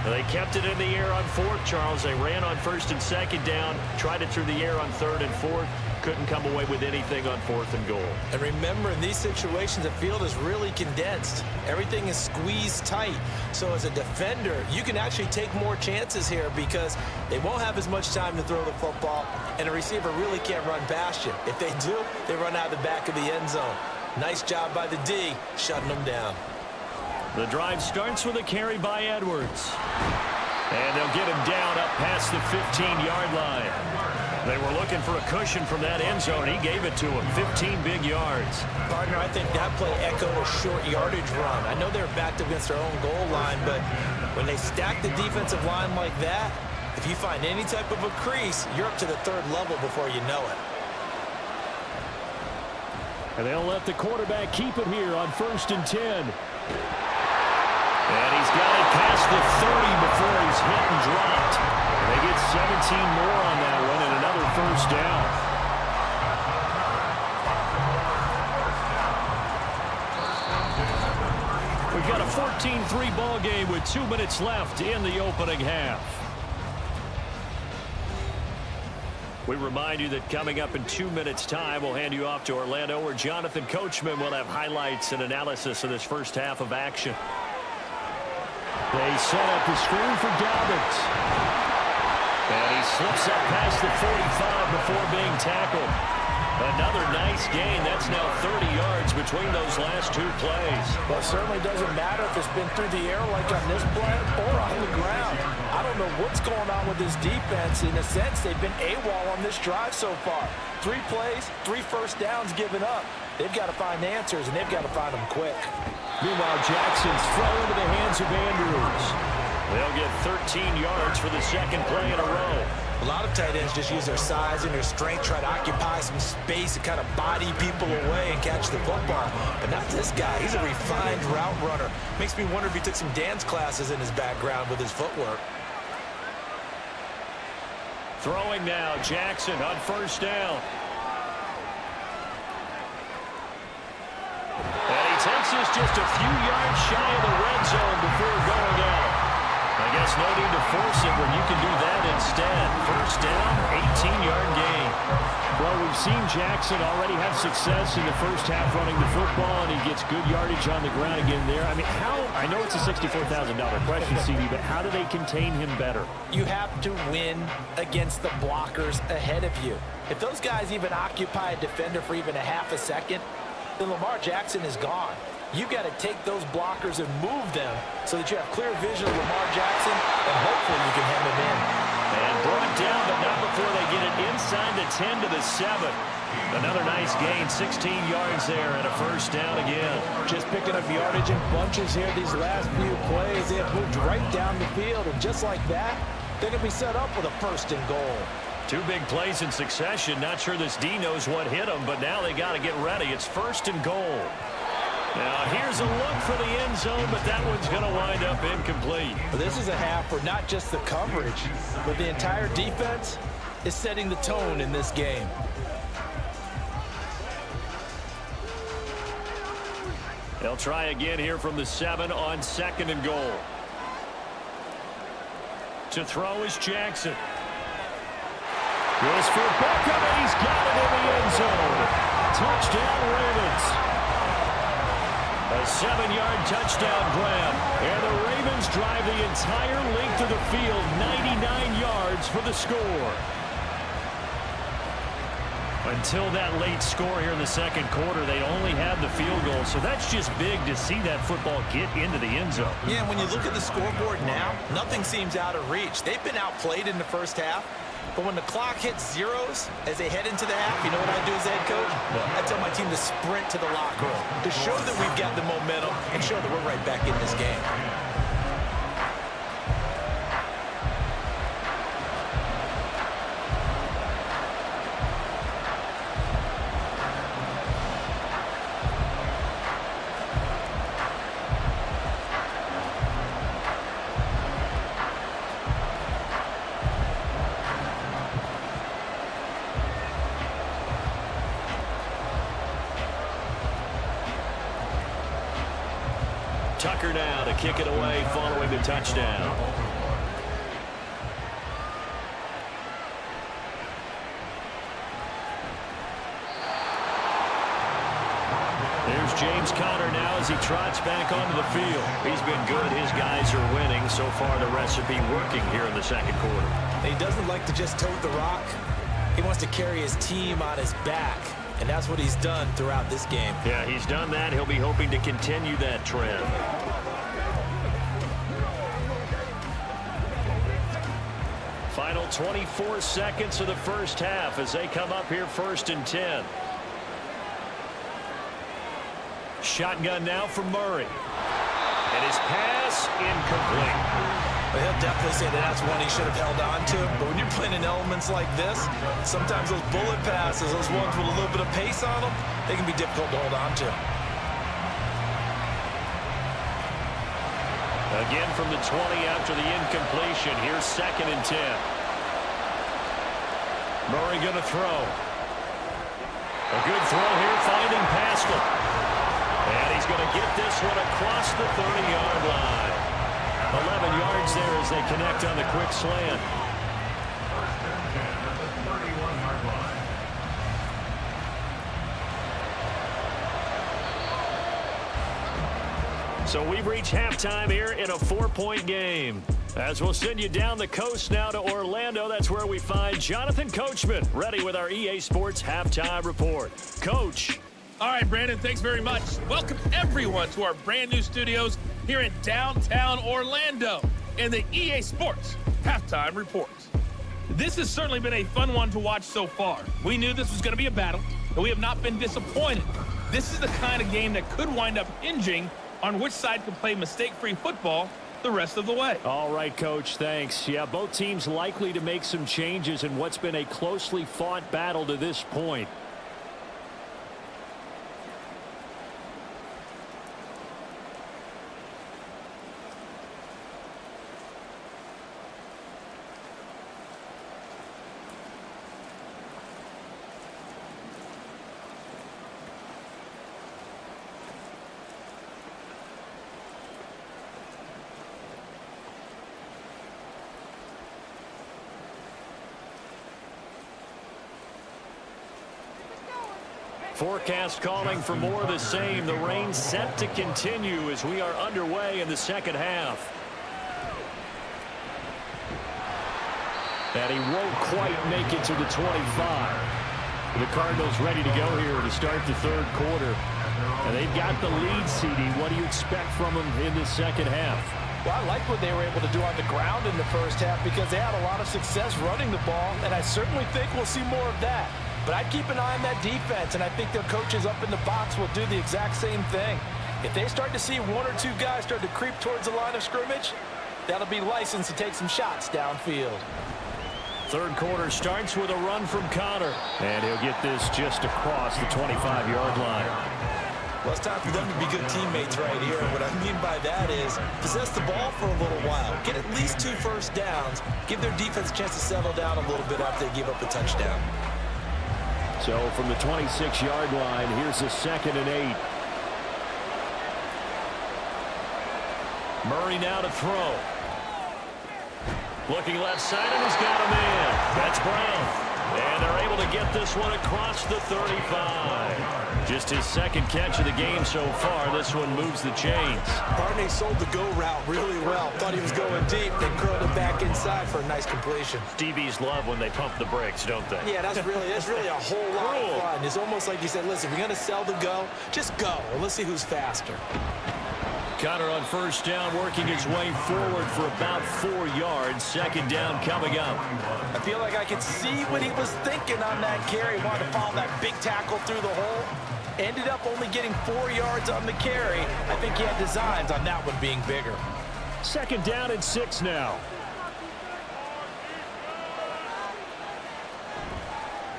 S2: They kept it in the air on 4th, Charles. They ran on 1st and 2nd down, tried it through the air on 3rd and 4th. Couldn't come away with anything on 4th and goal.
S4: And remember, in these situations, the field is really condensed. Everything is squeezed tight. So as a defender, you can actually take more chances here because they won't have as much time to throw the football, and a receiver really can't run past you. If they do, they run out the back of the end zone. Nice job by the D, shutting them down.
S2: The drive starts with a carry by Edwards. And they'll get him down up past the 15-yard line. They were looking for a cushion from that end zone. He gave it to him, 15 big yards.
S4: Partner, I think that play echoed a short yardage run. I know they're backed against their own goal line, but when they stack the defensive line like that, if you find any type of a crease, you're up to the 3rd level before you know it.
S2: And they'll let the quarterback keep it here on 1st and 10. And he's got it past the 30 before he's hit and dropped. And they get 17 more on that one and another 1st down. We've got a 14-3 ball game with 2 minutes left in the opening half. We remind you that coming up in 2 minutes' time, we'll hand you off to Orlando, where Jonathan Coachman will have highlights and analysis of this first half of action. They set up the screen for Dobbins. And he slips up past the 45 before being tackled. Another nice gain. That's now 30 yards between those last 2 plays.
S3: Well, it certainly doesn't matter if it's been through the air like on this play or on the ground. I don't know what's going on with this defense. In a sense, they've been AWOL on this drive so far. 3 plays, 3 first downs given up. They've got to find answers, and they've got to find them quick.
S2: Meanwhile, Jackson's throw into the hands of Andrews. They'll get 13 yards for the 2nd play in a row.
S4: A lot of tight ends just use their size and their strength, try to occupy some space and kind of body people away and catch the football. But not this guy. He's a refined route runner. Makes me wonder if he took some dance classes in his background with his footwork.
S2: Throwing now, Jackson on 1st down. And he takes us just a few yards shy of the red zone before going out. I guess no need to force it when you can do that instead. 1st down, 18-yard gain. Well, we've seen Jackson already have success in the first half running the football, and he gets good yardage on the ground again there. I mean, I know it's a $64,000 question, CD, but how do they contain him better?
S3: You have to win against the blockers ahead of you. If those guys even occupy a defender for even a half a second, then Lamar Jackson is gone. You've got to take those blockers and move them so that you have clear vision of Lamar Jackson, and hopefully you can hem him in.
S2: And brought down, but not before they get it inside the 10 to the 7. Another nice gain, 16 yards there, and a 1st down again.
S3: Just picking up yardage in bunches here these last few plays. They have moved right down the field, and just like that, they're going to be set up with a 1st and goal.
S2: 2 big plays in succession. Not sure this D knows what hit them, but now they got to get ready. It's 1st and goal. Now here's a look for the end zone, but that one's going to wind up incomplete.
S3: This is a half where not just the coverage, but the entire defense is setting the tone in this game.
S2: They'll try again here from the 7 on 2nd and goal. To throw is Jackson. Goes for Beckham, and he's got it in the end zone. Touchdown, Ravens. A 7-yard touchdown grab. And the Ravens drive the entire length of the field, 99 yards for the score. Until that late score here in the second quarter, they only had the field goal. So that's just big to see that football get into the end zone.
S4: Yeah, and when you look at the scoreboard now, nothing seems out of reach. They've been outplayed in the first half. But when the clock hits zeros as they head into the half, you know what I do as a head coach? I tell my team to sprint to the locker room to show that we've got the momentum and show that we're right back in this game.
S2: Tucker now to kick it away following the touchdown. There's James Conner now as he trots back onto the field. He's been good. His guys are winning. So far, the recipe working here in the second quarter.
S3: He doesn't like to just tote the rock. He wants to carry his team on his back. And that's what he's done throughout this game.
S2: Yeah, he's done that. He'll be hoping to continue that trend. Final 24 seconds of the first half as they come up here 1st and 10. Shotgun now for Murray. And his pass incomplete.
S3: But he'll definitely say that that's one he should have held on to. But when you're playing in elements like this, sometimes those bullet passes, those ones with a little bit of pace on them, they can be difficult to hold on to.
S2: Again from the 20 after the incompletion. Here's 2nd and 10. Murray going to throw. A good throw here, finding Pascal. And he's going to get this one across the 30-yard line. 11 yards there as they connect on the quick slant. So we've reached halftime here in a 4-point game. As we'll send you down the coast now to Orlando, that's where we find Jonathan Coachman, ready with our EA Sports Halftime Report. Coach.
S5: All right, Brandon, thanks very much. Welcome, everyone, to our brand new studios here in downtown Orlando in the EA Sports Halftime Report. This has certainly been a fun one to watch so far. We knew this was going to be a battle, but we have not been disappointed. This is the kind of game that could wind up hinging on which side can play mistake-free football the rest of the way.
S2: All right, Coach, thanks. Yeah, both teams likely to make some changes in what's been a closely fought battle to this point. Forecast calling for more of the same. The rain set to continue as we are underway in the second half. And he won't quite make it to the 25. The Cardinals ready to go here to start the third quarter. And they've got the lead, CD. What do you expect from them in the second half?
S3: Well, I like what they were able to do on the ground in the first half because they had a lot of success running the ball, and I certainly think we'll see more of that. But I'd keep an eye on that defense, and I think their coaches up in the box will do the exact same thing. If they start to see one or two guys start to creep towards the line of scrimmage, that'll be licensed to take some shots downfield.
S2: Third quarter starts with a run from Conner. And he'll get this just across the 25-yard line.
S4: Well, it's time for them to be good teammates right here. What I mean by that is possess the ball for a little while. Get at least 2 first downs. Give their defense a chance to settle down a little bit after they give up a touchdown.
S2: So from the 26-yard line, here's a 2nd and 8. Murray now to throw. Looking left side, and he's got a man. That's Brown. And they're able to get this one across the 35. Just his 2nd catch of the game so far. This one moves the chains.
S4: Barney sold the go route really well. Thought he was going deep. They curled it back inside for a nice completion.
S2: DBs love when they pump the brakes, don't they?
S4: Yeah, that's really a whole lot of fun. It's almost like you said, listen, if you're going to sell the go, just go. And let's see who's faster.
S2: Connor on first down, working his way forward for about 4 yards. 2nd down coming up.
S4: I feel like I could see what he was thinking on that carry. Wanted to follow that big tackle through the hole. Ended up only getting 4 yards on the carry. I think he had designs on that one being bigger.
S2: 2nd down and 6 now.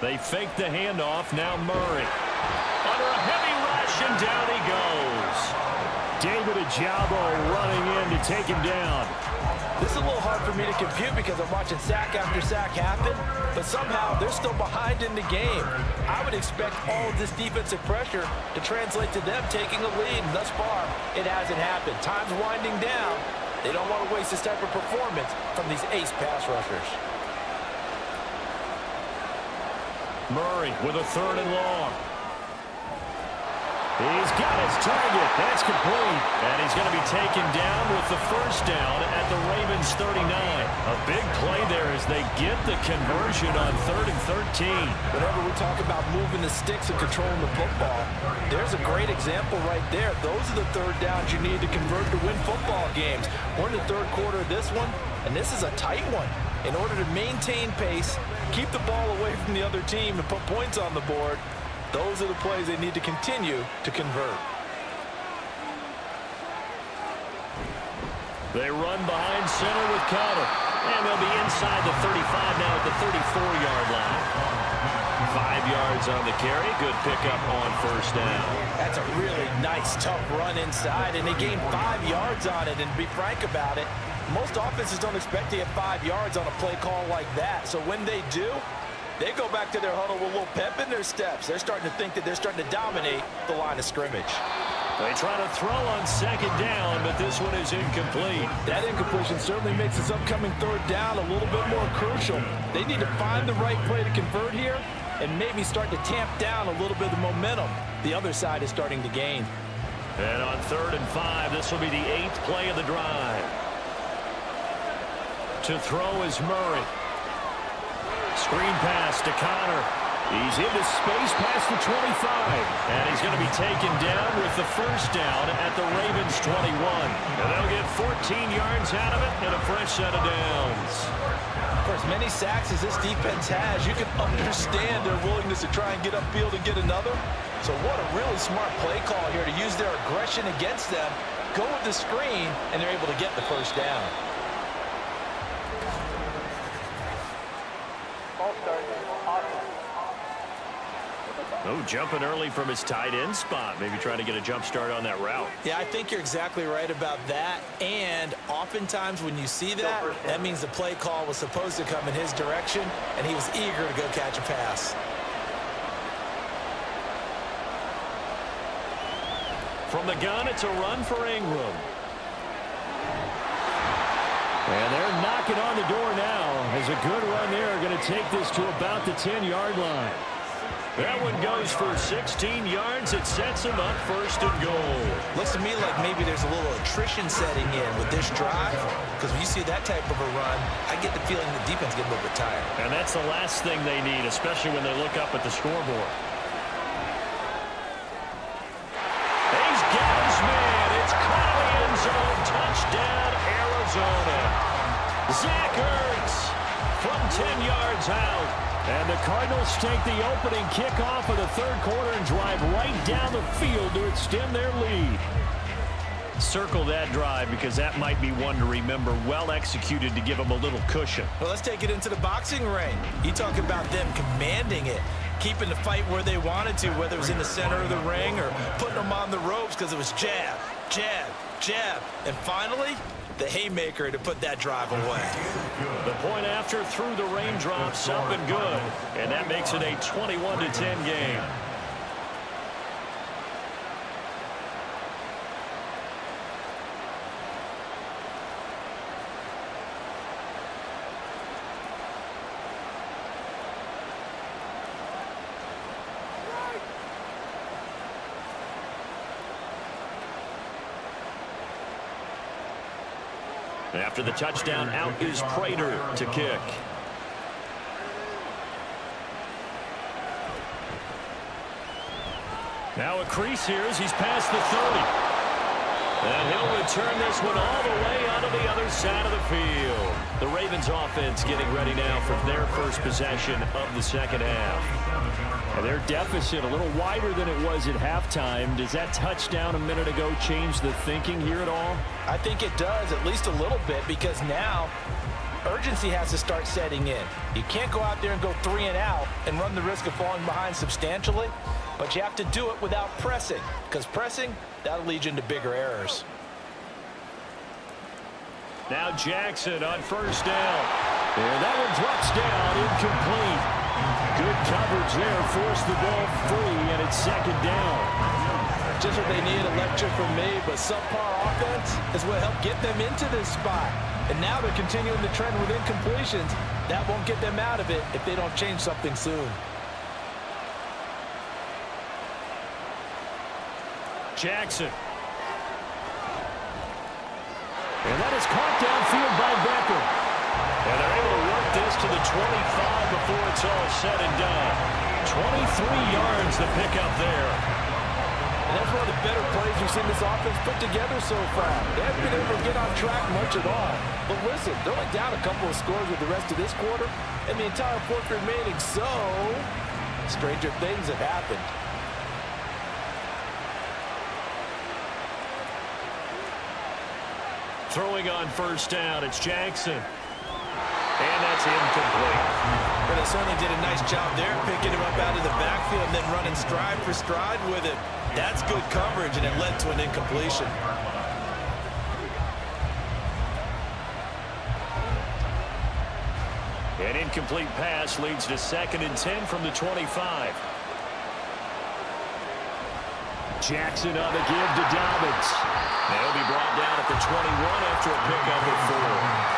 S2: They fake the handoff. Now Murray. Under a heavy rush, and down he goes. David Ajabo running in to take him down.
S4: This is a little hard for me to compute because I'm watching sack after sack happen, but somehow they're still behind in the game. I would expect all of this defensive pressure to translate to them taking a lead, and thus far, it hasn't happened. Time's winding down. They don't want to waste this type of performance from these ace pass rushers.
S2: Murray with a 3rd and long. He's got his target. That's complete. And he's going to be taken down with the 1st down at the Ravens 39. A big play there as they get the conversion on 3rd and 13.
S4: Whenever we talk about moving the sticks and controlling the football, there's a great example right there. Those are the 3rd downs you need to convert to win football games. We're in the 3rd quarter of this one, and this is a tight one. In order to maintain pace, keep the ball away from the other team, and put points on the board, those are the plays they need to continue to convert.
S2: They run behind center with Connor. And they'll be inside the 35 now at the 34-yard line. 5 yards on the carry. Good pickup on 1st down.
S4: That's a really nice, tough run inside, and they gained 5 yards on it. And to be frank about it, most offenses don't expect to get 5 yards on a play call like that. So when they do, they go back to their huddle with a little pep in their steps. They're starting to think that they're starting to dominate the line of scrimmage.
S2: They try to throw on 2nd down, but this one is incomplete.
S4: That incompletion certainly makes this upcoming 3rd down a little bit more crucial. They need to find the right play to convert here and maybe start to tamp down a little bit of momentum the other side is starting to gain.
S2: And on 3rd and 5, this will be the 8th play of the drive. To throw is Murray. Screen pass to Connor. He's into space past the 25. And he's going to be taken down with the 1st down at the Ravens 21. And they'll get 14 yards out of it and a fresh set of downs.
S4: For as many sacks as this defense has, you can understand their willingness to try and get upfield and get another. So what a really smart play call here to use their aggression against them, go with the screen, and they're able to get the 1st down.
S2: Oh, jumping early from his tight end spot. Maybe trying to get a jump start on that route.
S4: Yeah, I think you're exactly right about that. And oftentimes when you see that, that means the play call was supposed to come in his direction, and he was eager to go catch a pass.
S2: From the gun, it's a run for Ingram. And they're knocking on the door now. As a good run there, going to take this to about the 10-yard line. That one goes for 16 yards. It sets him up 1st and goal.
S4: Looks to me like maybe there's a little attrition setting in with this drive, because when you see that type of a run, I get the feeling the defense gets a little bit tired.
S2: And that's the last thing they need, especially when they look up at the scoreboard. He's got his man. It's caught in the end zone. Touchdown, Arizona. Zach Ertz from 10 yards out. And the Cardinals take the opening kickoff of the 3rd quarter and drive right down the field to extend their lead. Circle that drive because that might be one to remember. Well executed to give them a little cushion.
S4: Well, let's take it into the boxing ring. You talk about them commanding it.
S3: keeping the fight where they wanted to, whether it was in the center of the ring or putting them on the ropes because it was jab, jab, jab. And finally, the haymaker to put that drive away.
S2: The point after through the raindrops, up and good. And that makes it a 21-10 game. After the touchdown, out is Prater to kick. Now a crease here as he's past the 30. And he'll return this one all the way onto the other side of the field. The Ravens offense getting ready now for their first possession of the second half. And their deficit a little wider than it was at halftime. Does that touchdown a minute ago change the thinking here at all?
S3: I think it does, at least a little bit, because now urgency has to start setting in. You can't go out there and go 3 and out and run the risk of falling behind substantially, but you have to do it without pressing, because pressing, that'll lead you into bigger errors.
S2: Now Jackson on first down. And that one drops down, incomplete. Good coverage there, forced the ball free, and it's second down.
S3: Just what they need, a lecture from me, but subpar offense is what helped get them into this spot. And now they're continuing the trend with incompletions. That won't get them out of it if they don't change something soon.
S2: Jackson. And that is caught downfield by Becker. And they're able to work this to the 25 before it's all said and done. 23 yards to pick up there.
S3: And that's one of the better plays we've seen this offense put together so far. They haven't been able to get on track much at all. But listen, they're only down a couple of scores with the rest of this quarter, and the entire fourth remaining, so stranger things have happened.
S2: Throwing on first down, it's Jackson. And that's incomplete.
S3: But they certainly did a nice job there, picking him up out of the backfield and then running stride for stride with it. That's good coverage, and it led to an incompletion.
S2: An incomplete pass leads to 2nd and 10 from the 25. Jackson on the give to Dobbins. And he'll be brought down at the 21 after a pickup of 4.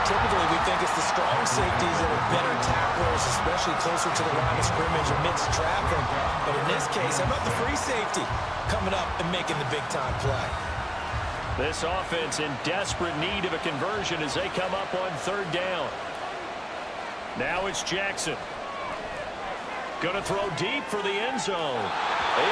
S3: Typically, we think it's the strong safeties that are better tacklers, especially closer to the line of scrimmage amidst traffic. But in this case, how about the free safety coming up and making the big-time play?
S2: This offense in desperate need of a conversion as they come up on 3rd down. Now it's Jackson. Going to throw deep for the end zone.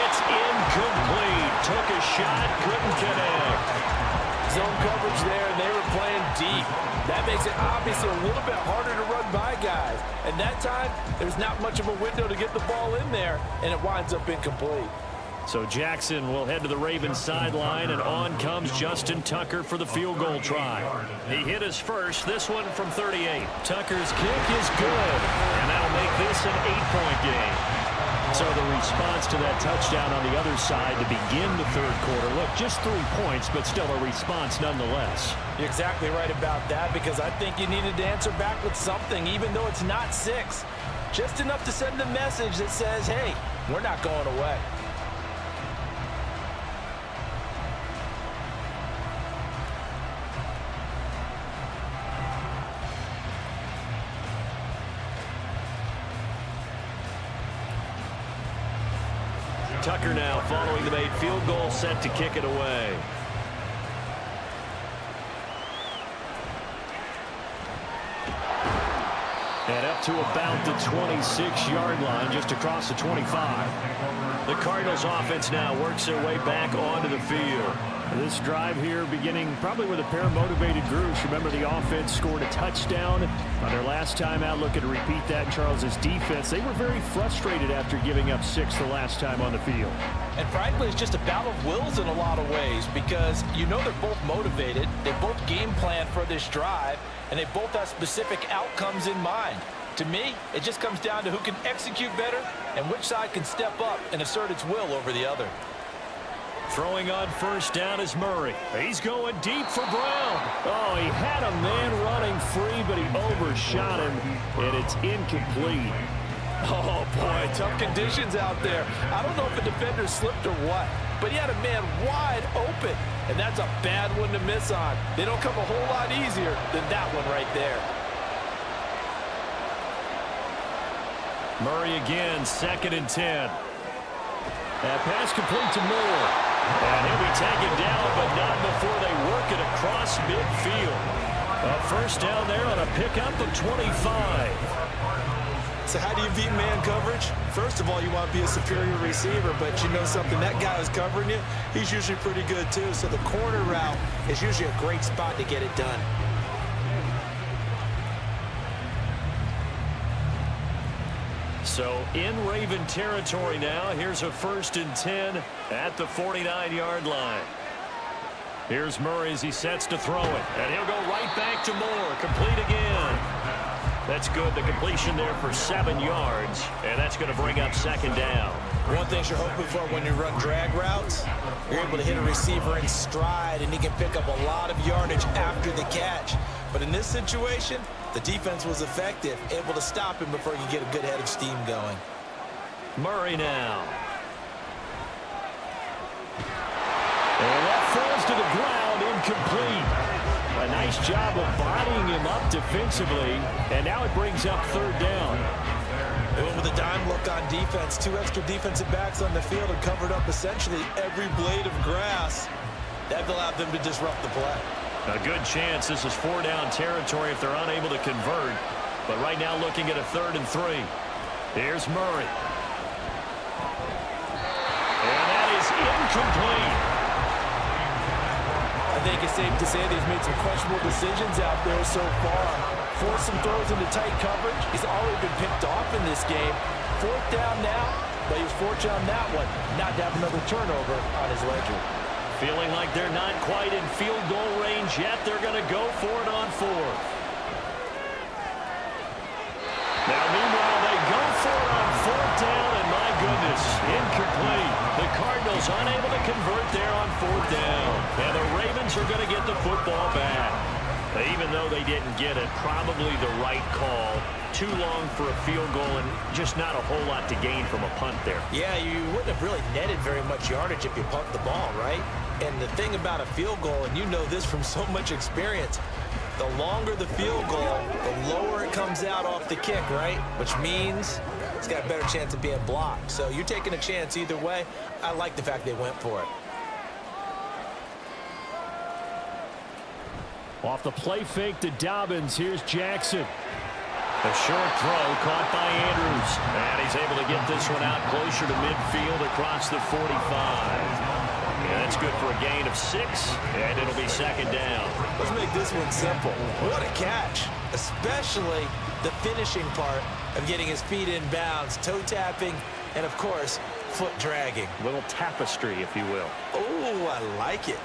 S2: It's incomplete. Took a shot, couldn't connect.
S3: Zone coverage there, and they were playing deep. That makes it obviously a little bit harder to run by guys. And that time, there's not much of a window to get the ball in there, and it winds up incomplete.
S2: So Jackson will head to the Ravens sideline, and on comes Justin Tucker for the field goal try. He hit his first, this one from 38. Tucker's kick is good, and that'll make this an 8-point game. So the response to that touchdown on the other side to begin the 3rd quarter. Look, just 3 points, but still a response nonetheless.
S3: You're exactly right about that, because I think you needed to answer back with something, even though it's not 6. Just enough to send a message that says, hey, we're not going away.
S2: Tucker now following the made field goal, set to kick it away. And up to about the 26-yard line, just across the 25. The Cardinals offense now works their way back onto the field. This drive here beginning probably with a pair of motivated groups. Remember, the offense scored a touchdown on their last time out. Looking to repeat that in Charles's defense. They were very frustrated after giving up 6 the last time on the field.
S3: And frankly, it's just a battle of wills in a lot of ways, because you know they're both motivated. They both game plan for this drive, and they both have specific outcomes in mind.
S4: To me, it just comes down to who can execute better and which side can step up and assert its will over the other.
S2: Throwing on first down is Murray. He's going deep for Brown. Oh, he had a man running free, but he overshot him, and it's incomplete.
S4: Oh, boy, tough conditions out there. I don't know if the defender slipped or what, but he had a man wide open, and that's a bad one to miss on. They don't come a whole lot easier than that one right there.
S2: Murray again, 2nd and 10. That pass complete to Moore. And he'll be taken down, but not before they work it across midfield. A first down there on a pickup of 25.
S3: So how do you beat man coverage? First of all, you want to be a superior receiver, but you know something, that guy who's covering you, he's usually pretty good too. So the corner route is usually a great spot to get it done.
S2: So in Raven territory now, here's a 1st and 10 at the 49-yard line. Here's Murray as he sets to throw it. And he'll go right back to Moore. Complete again. That's good. The completion there for 7 yards. And that's going to bring up 2nd down.
S3: One thing you're hoping for when you run drag routes, you're able to hit a receiver in stride, and he can pick up a lot of yardage after the catch. But in this situation, the defense was effective, able to stop him before you get a good head of steam going.
S2: Murray now. And that falls to the ground, incomplete. A nice job of bodying him up defensively, and now it brings up 3rd down.
S3: They went with a dime look on defense. 2 extra defensive backs on the field and covered up essentially every blade of grass. That allowed them to disrupt the play.
S2: A good chance this is 4-down territory if they're unable to convert. But right now looking at a 3rd and 3. Here's Murray. And that is incomplete.
S4: I think it's safe to say that he's made some questionable decisions out there so far. Forced some throws into tight coverage. He's already been picked off in this game. 4th down now, but he was fortunate on that one not to have another turnover on his ledger.
S2: Feeling like they're not quite in field goal range yet. They're going to go for it on 4th. Now, meanwhile, they go for it on 4th down, and my goodness, incomplete. The Cardinals unable to convert there on 4th down. And the Ravens are going to get the football back. Even though they didn't get it, probably the right call. Too long for a field goal and just not a whole lot to gain from a punt there.
S3: Yeah, you wouldn't have really netted very much yardage if you pumped the ball, right? And the thing about a field goal, and you know this from so much experience, the longer the field goal, the lower it comes out off the kick, right? Which means it's got a better chance of being blocked. So you're taking a chance either way. I like the fact they went for it.
S2: Off the play fake to Dobbins, here's Jackson. A short throw caught by Andrews. And he's able to get this one out closer to midfield across the 45. And that's good for a gain of 6, and it'll be 2nd down.
S3: Let's make this one simple. What a catch, especially the finishing part of getting his feet in bounds, toe tapping, and of course, foot dragging.
S2: Little tapestry, if you will.
S3: Oh, I like it.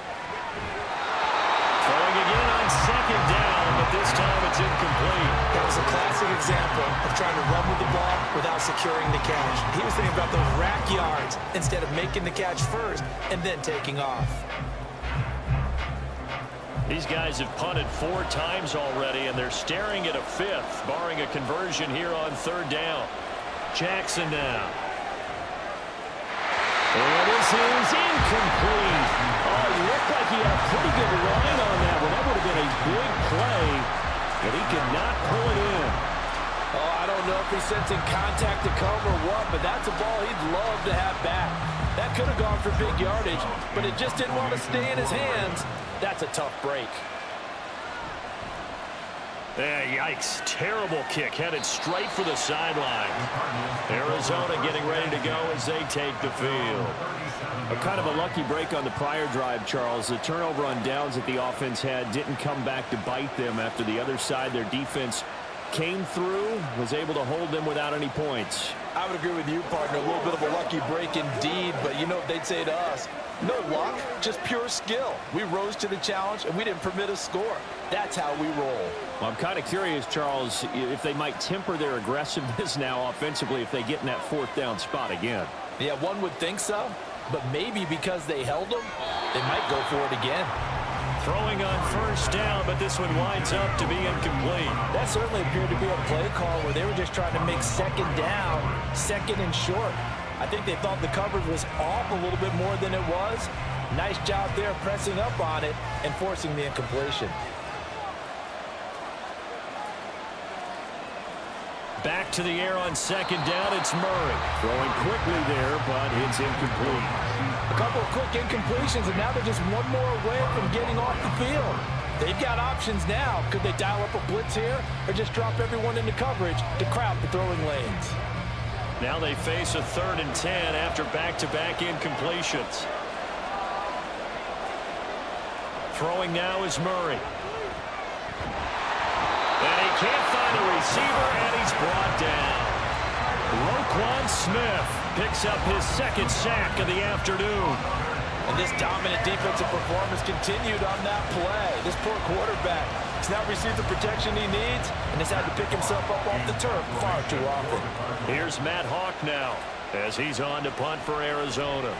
S2: Throwing again on 2nd down, but this time it's incomplete.
S3: That was a classic example of trying to run with the ball without securing the catch. He was thinking about those rack yards instead of making the catch first and then taking off.
S2: These guys have punted 4 times already, and they're staring at a 5th, barring a conversion here on 3rd down. Jackson now. And this is incomplete. Oh, he looked like he had a pretty good line on that one. That would have been a big play, but he could not pull it in.
S4: Oh, I don't know if he's sensing contact to come or what, but that's a ball he'd love to have back. That could have gone for big yardage, but it just didn't want to stay in his hands. That's a tough break.
S2: Yikes. Terrible kick headed straight for the sideline. Arizona getting ready to go as they take the field. A kind of a lucky break on the prior drive, Charles. The turnover on downs that the offense had didn't come back to bite them after the other side. Their defense came through, was able to hold them without any points.
S4: I would agree with you, partner. A little bit of a lucky break indeed, but you know what they'd say to us? No luck, just pure skill. We rose to the challenge, and we didn't permit a score. That's how we roll.
S2: Well, I'm kind of curious, Charles, if they might temper their aggressiveness now offensively if they get in that fourth down spot again.
S4: Yeah, one would think so, but maybe because they held them, they might go for it again.
S2: Throwing on first down, but this one winds up to be incomplete.
S4: That certainly appeared to be a play call where they were just trying to make second down, second and short. I think they thought the coverage was off a little bit more than it was. Nice job there pressing up on it and forcing the incompletion.
S2: Back to the air on second down, it's Murray. Throwing quickly there, but it's incomplete.
S4: A couple of quick incompletions, and now they're just one more away from getting off the field. They've got options now. Could they dial up a blitz here or just drop everyone into coverage to crowd the throwing lanes?
S2: Now they face a 3rd and 10 after back-to-back incompletions. Throwing now is Murray. And he can't find a receiver, and he's brought down. Roquan Smith picks up his 2nd sack of the afternoon.
S4: And this dominant defensive performance continued on that play. This poor quarterback has now received the protection he needs and has had to pick himself up off the turf far too often.
S2: Here's Matt Hawk now as he's on to punt for Arizona.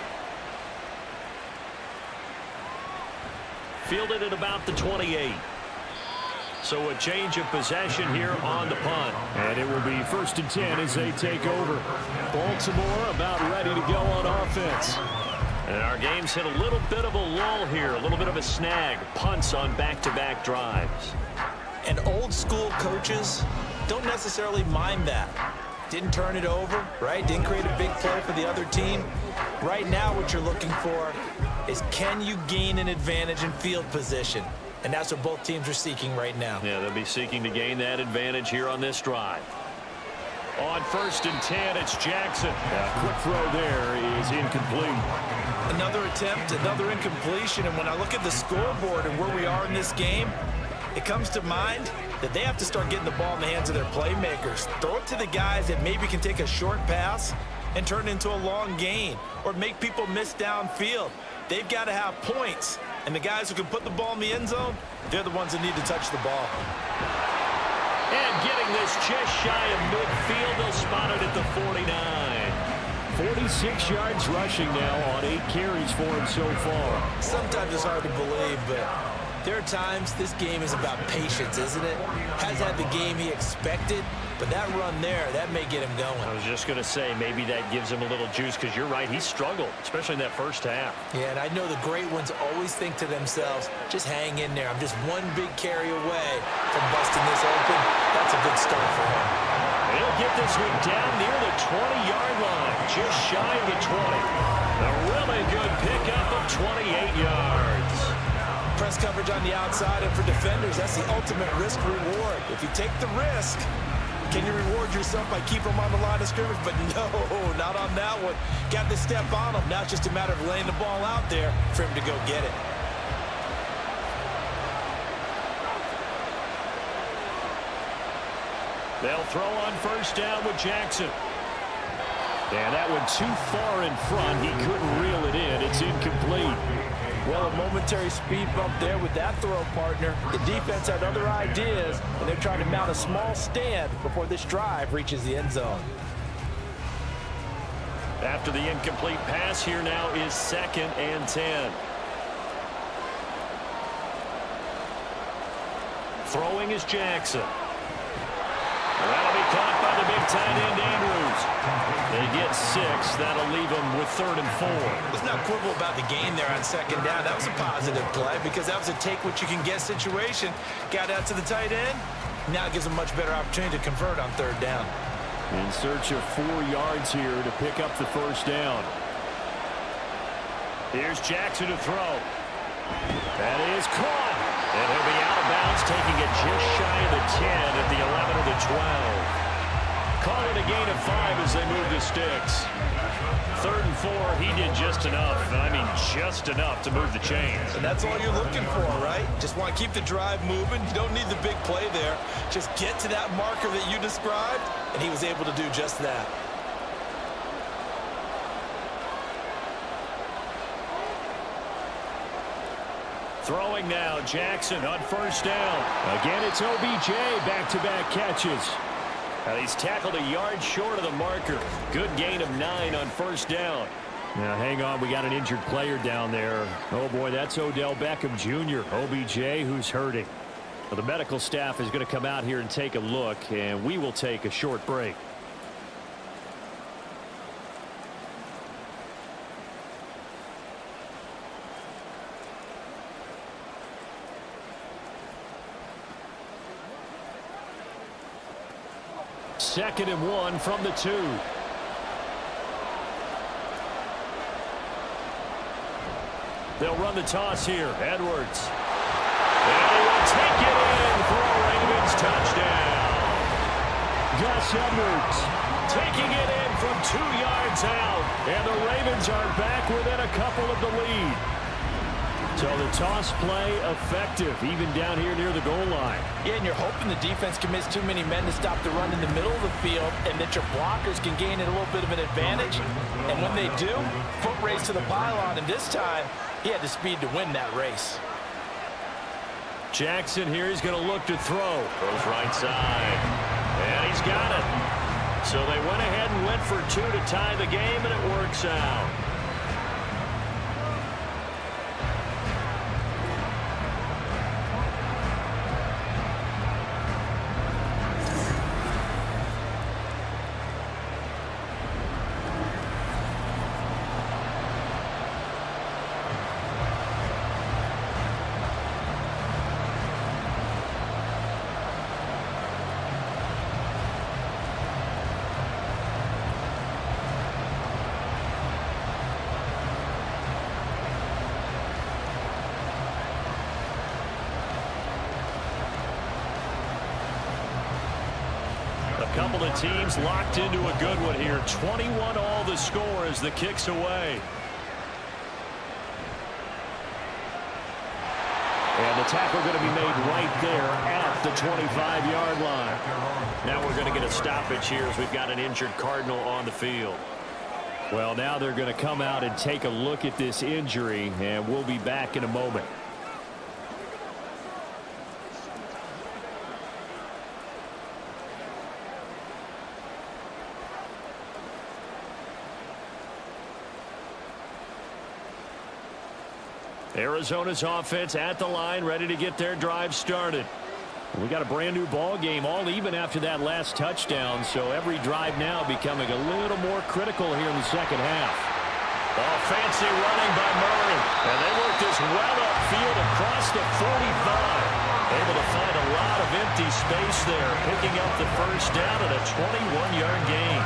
S2: Fielded at about the 28. So a change of possession here on the punt. And it will be 1st and 10 as they take over. Baltimore about ready to go on offense. And our game's hit a little bit of a lull here, a little bit of a snag. Punts on back-to-back drives.
S4: And old school coaches don't necessarily mind that. Didn't turn it over, right? Didn't create a big play for the other team. Right now what you're looking for is can you gain an advantage in field position? And that's what both teams are seeking right now.
S2: Yeah, they'll be seeking to gain that advantage here on this drive. On 1st and 10, it's Jackson. A quick throw there is incomplete.
S4: Another attempt, another incompletion. And when I look at the scoreboard and where we are in this game, it comes to mind that they have to start getting the ball in the hands of their playmakers. Throw it to the guys that maybe can take a short pass and turn it into a long gain or make people miss downfield. They've got to have points. And the guys who can put the ball in the end zone, they're the ones that need to touch the ball.
S2: And getting this just shy of midfield, they'll spot it at the 49. 46 yards rushing now on 8 carries for him so far.
S4: Sometimes it's hard to believe, but there are times this game is about patience, isn't it? Has had the game he expected, but that run there, that may get him going.
S2: I was just going to say, maybe that gives him a little juice, because you're right, he struggled, especially in that first half.
S4: Yeah, and I know the great ones always think to themselves, just hang in there. I'm just one big carry away from busting this open. That's a good start for him.
S2: He'll get this one down near the 20-yard line, just shy of the 20. A really good pickup of 28 yards.
S4: Press coverage on the outside, and for defenders, that's the ultimate risk-reward. If you take the risk, can you reward yourself by keeping them on the line of scrimmage? But no, not on that one. Got to step on them. Now it's just a matter of laying the ball out there for him to go get it.
S2: They'll throw on first down with Jackson. And that one too far in front. He couldn't reel it in. It's incomplete.
S4: Well, a momentary speed bump there with that throw, partner. The defense had other ideas, and they're trying to mount a small stand before this drive reaches the end zone.
S2: After the incomplete pass, here now is 2nd and 10. Throwing is Jackson. That'll be caught by the big tight end, Andrews. They get 6. That'll leave them with 3rd and 4.
S4: Let's not quibble about the gain there on second down. That was a positive play because that was a take-what-you-can-get situation. Got out to the tight end. Now it gives them a much better opportunity to convert on 3rd down.
S2: In search of 4 yards here to pick up the first down. Here's Jackson to throw. That is caught. And he'll be out of bounds, taking it just shy of the 10 at the 11 of the 12. call it a gain of 5 as they move the sticks. 3rd and 4, he did just enough. I mean, just enough to move the chains.
S4: And that's all you're looking for, right? Just want to keep the drive moving. You don't need the big play there. Just get to that marker that you described, and he was able to do just that.
S2: Throwing now, Jackson on 1st down. Again, it's OBJ, back-to-back catches. He's tackled a yard short of the marker. Good gain of 9 on 1st down. Now, hang on, we got an injured player down there. Oh, boy, that's Odell Beckham Jr., OBJ, who's hurting. Well, the medical staff is going to come out here and take a look, and we will take a short break. Second and 1 from the 2. They'll run the toss here. Edwards. And he will take it in for a Ravens touchdown. Gus Edwards taking it in from 2 yards out. And the Ravens are back within a couple of the lead. So the toss play effective, even down here near the goal line.
S4: Yeah, and you're hoping the defense commits too many men to stop the run in the middle of the field and that your blockers can gain a little bit of an advantage. And when they do, foot race to the pylon, and this time, he had the speed to win that race.
S2: Jackson here, he's going to look to throw. Goes right side. And he's got it. So they went ahead and went for 2 to tie the game, and it works out. Couple of teams locked into a good one here. 21 all the score as the kick's away. And the tackle going to be made right there at the 25-yard line. Now we're going to get a stoppage here as we've got an injured Cardinal on the field. Well, now they're going to come out and take a look at this injury, and we'll be back in a moment. Arizona's offense at the line, ready to get their drive started. We got a brand new ball game, all even after that last touchdown, so every drive now becoming a little more critical here in the second half. Oh, fancy running by Murray, and they work this well upfield across the 45. Able to find a lot of empty space there, picking up the first down at a 21-yard gain.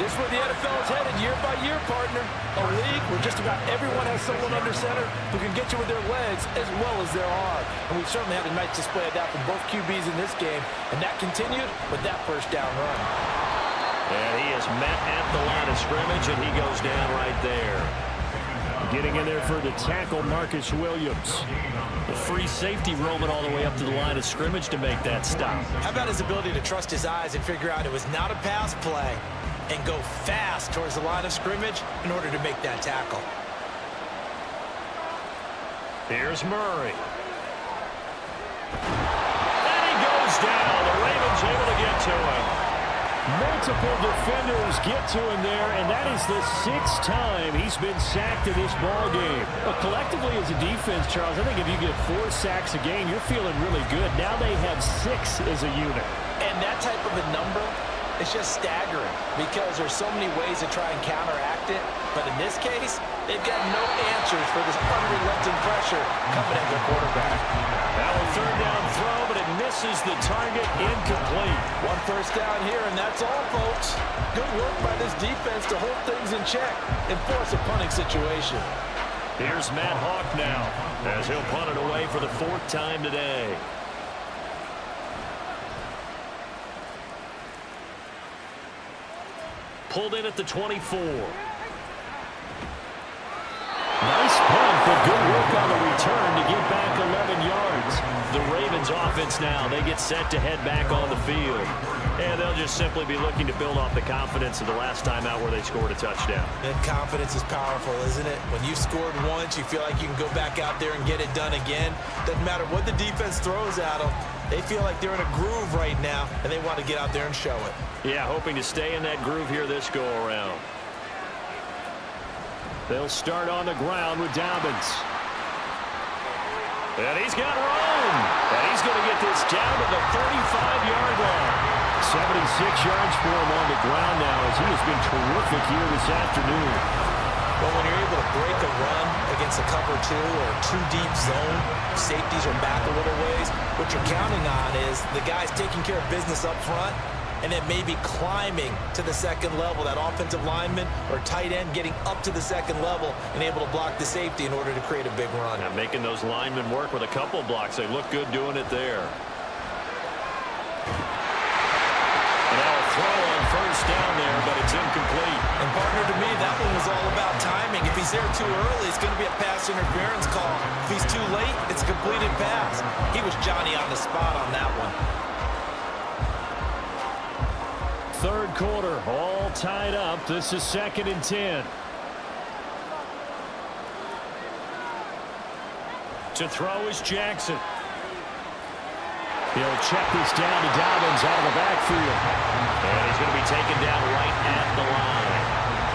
S4: This is where the NFL is headed year by year, partner. A league where just about everyone has someone under center who can get you with their legs as well as their arm. And we've certainly had a nice display of that from both QBs in this game. And that continued with that first down run.
S2: And he is met at the line of scrimmage, and he goes down right there. Getting in there for the tackle, Marcus Williams. The free safety roaming all the way up to the line of scrimmage to make that stop.
S4: How about his ability to trust his eyes and figure out it was not a pass play and go fast towards the line of scrimmage in order to make that tackle.
S2: Here's Murray. And he goes down. The Ravens able to get to him. Multiple defenders get to him there, and that is the 6th time he's been sacked in this ball game. But collectively as a defense, Charles, I think if you get 4 sacks a game, you're feeling really good. Now they have 6 as a unit.
S4: And that type of a number, it's just staggering because there's so many ways to try and counteract it. But in this case, they've got no answers for this unrelenting pressure coming at their quarterback.
S2: Now a 3rd down throw, but it misses the target, incomplete.
S4: 1 first down here, and that's all, folks. Good work by this defense to hold things in check and force a punting situation.
S2: Here's Matt Hawk now as he'll punt it away for the 4th time today. pulled in at the 24. Nice punt, but good work on the return to get back 11 yards. The Ravens offense now, they get set to head back on the field. And they'll just simply be looking to build off the confidence of the last time out where they scored a touchdown.
S3: And confidence is powerful, isn't it? When you scored once, you feel like you can go back out there and get it done again. Doesn't matter what the defense throws at them. They feel like they're in a groove right now, and they want to get out there and show it.
S2: Yeah, hoping to stay in that groove here this go-around. They'll start on the ground with Dobbins. And he's got room. And he's going to get this down to the 35-yard line. 76 yards for him on the ground now as he has been terrific here this afternoon.
S3: Well, when you're able to break a run against a cover 2 or 2-deep zone, safeties are back a little ways. What you're counting on is the guys taking care of business up front and then maybe climbing to the second level, that offensive lineman or tight end getting up to the second level and able to block the safety in order to create a big run.
S2: Now making those linemen work with a couple blocks. They look good doing it there. And now a throw on first down there, but it's incomplete.
S3: And partner, to me, that one was all about timing. If he's there too early, it's going to be a pass interference call. If he's too late, it's a completed pass. He was Johnny on the spot on that one.
S2: Third quarter, all tied up. This is 2nd and 10. To throw is Jackson. He'll check this down to Dobbins out of the backfield. And he's going to be taken down right at the line.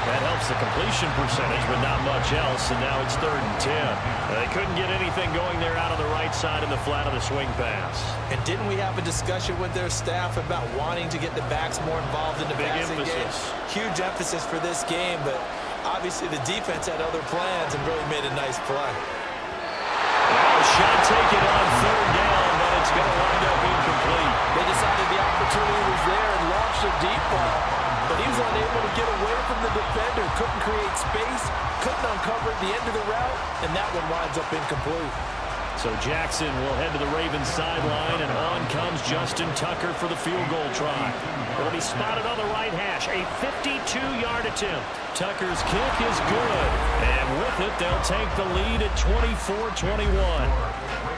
S2: That helps the completion percentage, but not much else. And now it's 3rd and 10. They couldn't get anything going there out on the right side in the flat of the swing pass.
S3: And didn't we have a discussion with their staff about wanting to get the backs more involved in the passing game? Huge emphasis for this game, but obviously the defense had other plans and really made a nice play.
S2: Now a shot taken on 3rd down, but it's going to wind up incomplete.
S3: They decided the opportunity was there and launched a deep ball, but he was unable to get away from the defender, couldn't create space, couldn't uncover the end of the route, and that one winds up incomplete.
S2: So Jackson will head to the Ravens sideline, and on comes Justin Tucker for the field goal try. Will be spotted on the right hash, a 52-yard attempt. Tucker's kick is good, and with it, they'll take the lead at 24-21.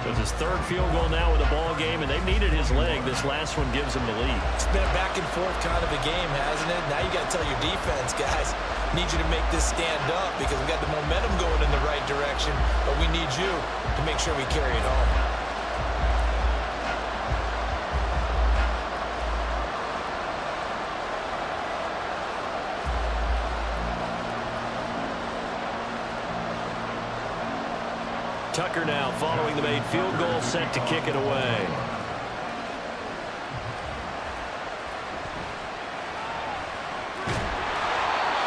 S2: So it's his 3rd field goal now with the ball game, and they've needed his leg. This last one gives him the lead.
S3: It's been a back-and-forth kind of a game, hasn't it? Now you got to tell your defense, guys, need you to make this stand up because we got the momentum going in the right direction, but we need you to make sure we carry it home.
S2: Tucker now following the made field goal, set to kick it away.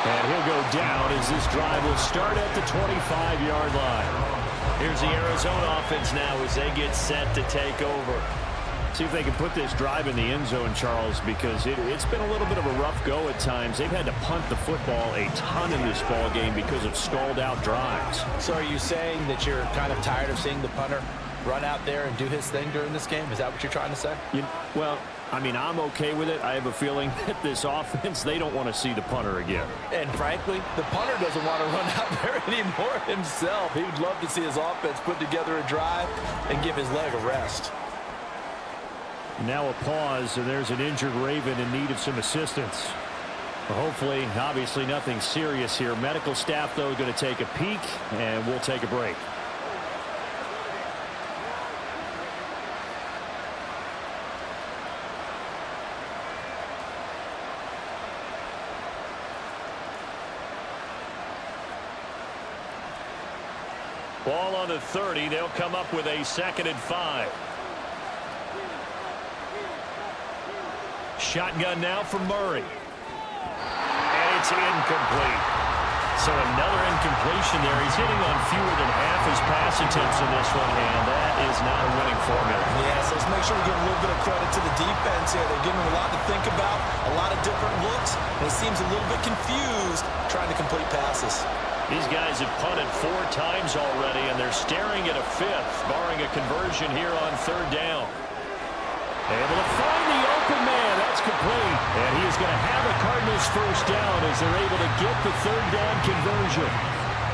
S2: And he'll go down as this drive will start at the 25-yard line. Here's the Arizona offense now as they get set to take over. See if they can put this drive in the end zone, Charles, because it's been a little bit of a rough go at times. They've had to punt the football a ton in this ball game because of stalled-out drives.
S3: So are you saying that you're kind of tired of seeing the punter run out there and do his thing during this game? Is that what you're trying to say?
S2: Well, I mean, I'm okay with it. I have a feeling that this offense, they don't want to see the punter again.
S3: And frankly, the punter doesn't want to run out there anymore himself. He would love to see his offense put together a drive and give his leg a rest.
S2: Now a pause, and there's an injured Raven in need of some assistance. Well, hopefully, obviously nothing serious here. Medical staff, though, going to take a peek, and we'll take a break. Ball on the 30. They'll come up with a 2nd and 5. Shotgun now from Murray. And it's incomplete. So another incompletion there. He's hitting on fewer than half his pass attempts in this one, and that is not a winning formula.
S3: Yeah, so let's make sure we give a little bit of credit to the defense here. They're giving him a lot to think about, a lot of different looks, and he seems a little bit confused trying to complete passes.
S2: These guys have punted 4 times already, and they're staring at a 5th, barring a conversion here on 3rd down. Able to find the open man. That's complete. And he is going to have a Cardinals this first down as they're able to get the third down conversion.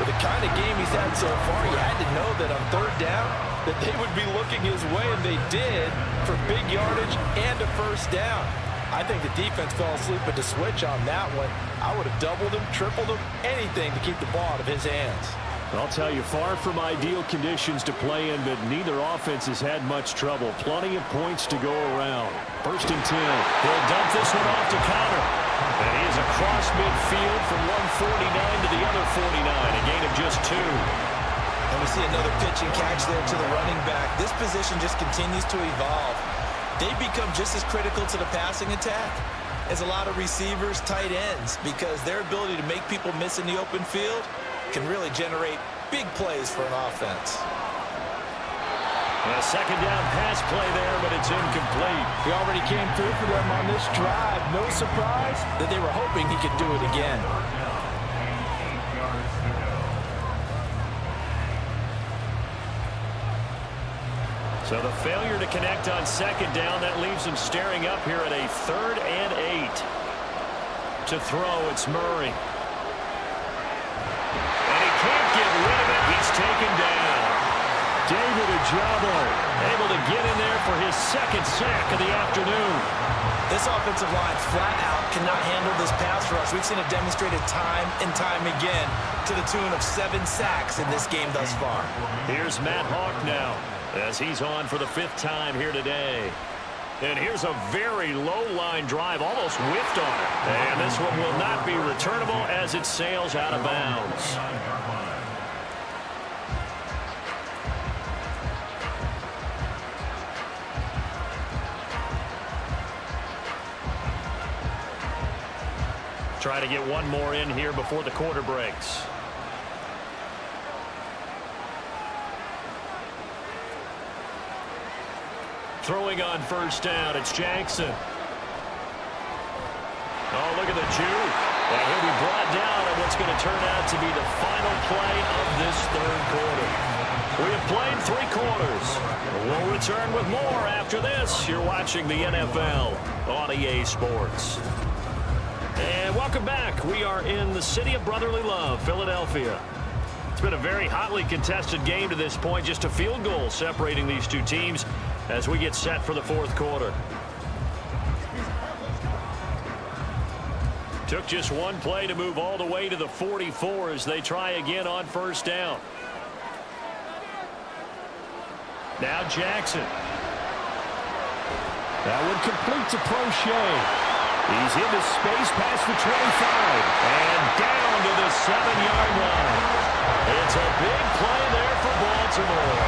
S3: With the kind of game he's had so far, you had to know that on third down that they would be looking his way, and they did, for big yardage and a first down. I think the defense fell asleep at the switch on that one. I would have doubled him, tripled him, anything to keep the ball out of his hands.
S2: I'll tell you, far from ideal conditions to play in, but neither offense has had much trouble. Plenty of points to go around. 1st and 10. He'll dump this one off to counter. And he is across midfield from 149 to the other 49, a gain of just 2.
S4: And we see another pitch and catch there to the running back. This position just continues to evolve. They become just as critical to the passing attack as a lot of receivers, tight ends, because their ability to make people miss in the open field can really generate big plays for an offense.
S2: A second down pass play there, but it's incomplete.
S3: He already came through for them on this drive. No surprise that they were hoping he could do it again.
S2: So the failure to connect on second down, that leaves him staring up here at a 3rd and 8. To throw, it's Murray. And he can't get rid of it. He's taken down. David Ojabo able to get in there for his 2nd sack of the afternoon.
S4: This offensive line flat out cannot handle this pass rush. We've seen it demonstrated time and time again to the tune of 7 sacks in this game thus far.
S2: Here's Matt Hawk now as he's on for the 5th time here today. And here's a very low-line drive, almost whiffed on it. And this one will not be returnable as it sails out of bounds. Try to get one more in here before the quarter breaks. Throwing on first down, it's Jackson. Oh, look at the juke. And he'll be brought down on what's going to turn out to be the final play of this 3rd quarter. We have played 3 quarters. We'll return with more after this. You're watching the NFL on EA Sports. And welcome back. We are in the city of brotherly love, Philadelphia. It's been a very hotly contested game to this point. Just a field goal separating these two teams as we get set for the 4th quarter. Took just one play to move all the way to the 44 as they try again on first down. Now Jackson. That one complete to Prochet. He's into space past the 25 and down to the 7-yard line. It's a big play there for Baltimore.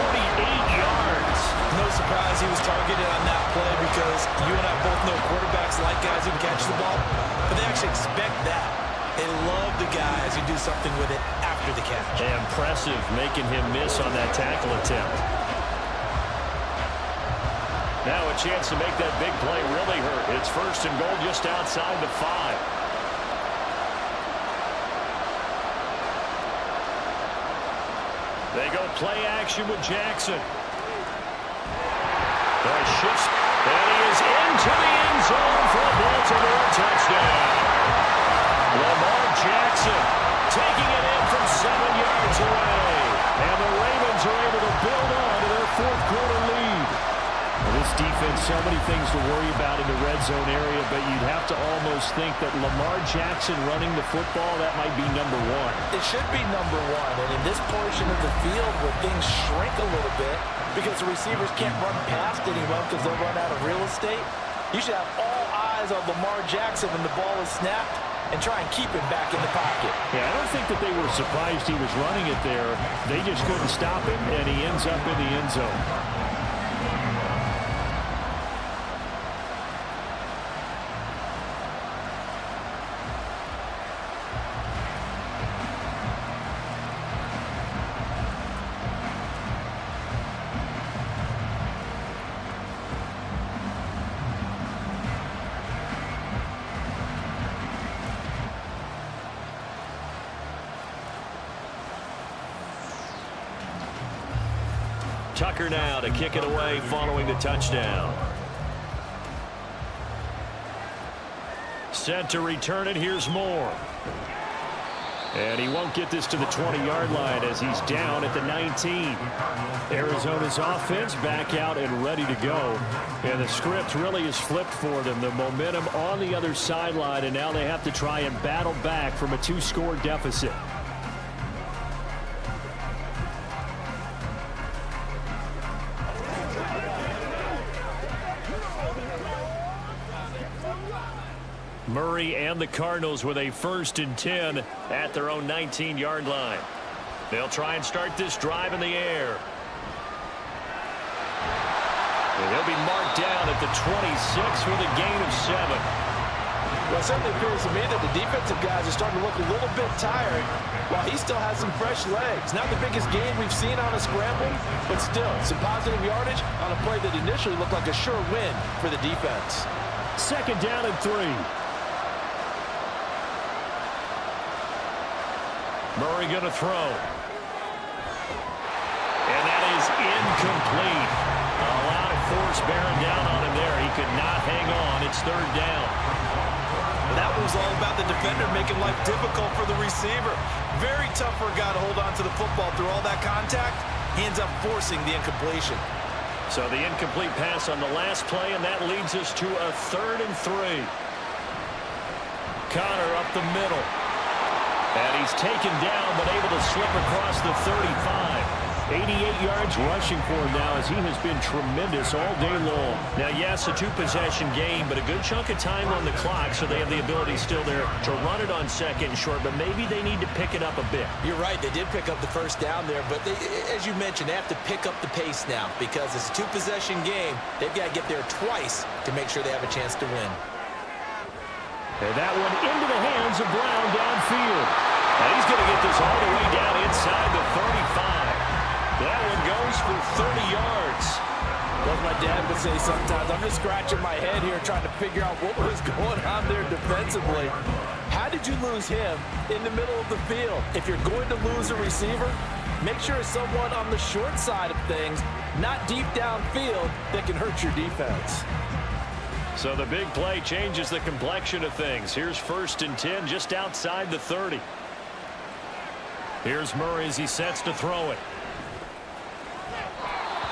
S2: 48 yards.
S4: No surprise he was targeted on that play because you and I both know quarterbacks like guys who can catch the ball, but they actually expect that. They love the guys who do something with it after the catch.
S2: Impressive making him miss on that tackle attempt. Now a chance to make that big play really hurt. It's 1st and goal just outside the 5. They go play action with Jackson. Shifts, and he is into the end zone for a Baltimore touchdown. Lamar Jackson taking it in from 7 yards away. And the Ravens are able to build on to their 4th quarter lead. This defense, so many things to worry about in the red zone area, but you'd have to almost think that Lamar Jackson running the football, that might be number 1.
S3: It should be number 1, and in this portion of the field where things shrink a little bit because the receivers can't run past anyone because they'll run out of real estate, you should have all eyes on Lamar Jackson when the ball is snapped and try and keep him back in the pocket.
S2: Yeah, I don't think that they were surprised he was running it there. They just couldn't stop him, and he ends up in the end zone. Tucker now to kick it away following the touchdown. set to return it. Here's Moore. And he won't get this to the 20-yard line as he's down at the 19. Arizona's offense back out and ready to go. And the script really is flipped for them. The momentum on the other sideline, and now they have to try and battle back from a 2-score deficit. Murray and the Cardinals with a 1st and 10 at their own 19-yard line. They'll try and start this drive in the air. And they'll be marked down at the 26 with a gain of 7.
S4: Well, it certainly appears to me that the defensive guys are starting to look a little bit tired while he still has some fresh legs. Not the biggest gain we've seen on a scramble, but still some positive yardage on a play that initially looked like a sure win for the defense.
S2: 2nd down and 3. Murray going to throw. And that is incomplete. A lot of force bearing down on him there. He could not hang on. It's 3rd down.
S4: That was all about the defender making life difficult for the receiver. Very tough for a guy to hold on to the football through all that contact. He ends up forcing the incompletion.
S2: So the incomplete pass on the last play, and that leads us to a 3rd and 3. Connor up the middle. And he's taken down, but able to slip across the 35. 88 yards rushing for him now as he has been tremendous all day long. Now, yes, a 2-possession game, but a good chunk of time on the clock, so they have the ability still there to run it on 2nd and short, but maybe they need to pick it up a bit.
S4: You're right. They did pick up the 1st down there, but as you mentioned, they have to pick up the pace now because it's a 2-possession game. They've got to get there twice to make sure they have a chance to win.
S2: And that one into the hands of Brown downfield. And he's going to get this all the way down inside the 35. That one goes for 30 yards.
S4: Like my dad would say sometimes, I'm just scratching my head here trying to figure out what was going on there defensively. How did you lose him in the middle of the field? If you're going to lose a receiver, make sure it's someone on the short side of things, not deep downfield, that can hurt your defense.
S2: So the big play changes the complexion of things. Here's 1st and 10 just outside the 30. Here's Murray as he sets to throw it.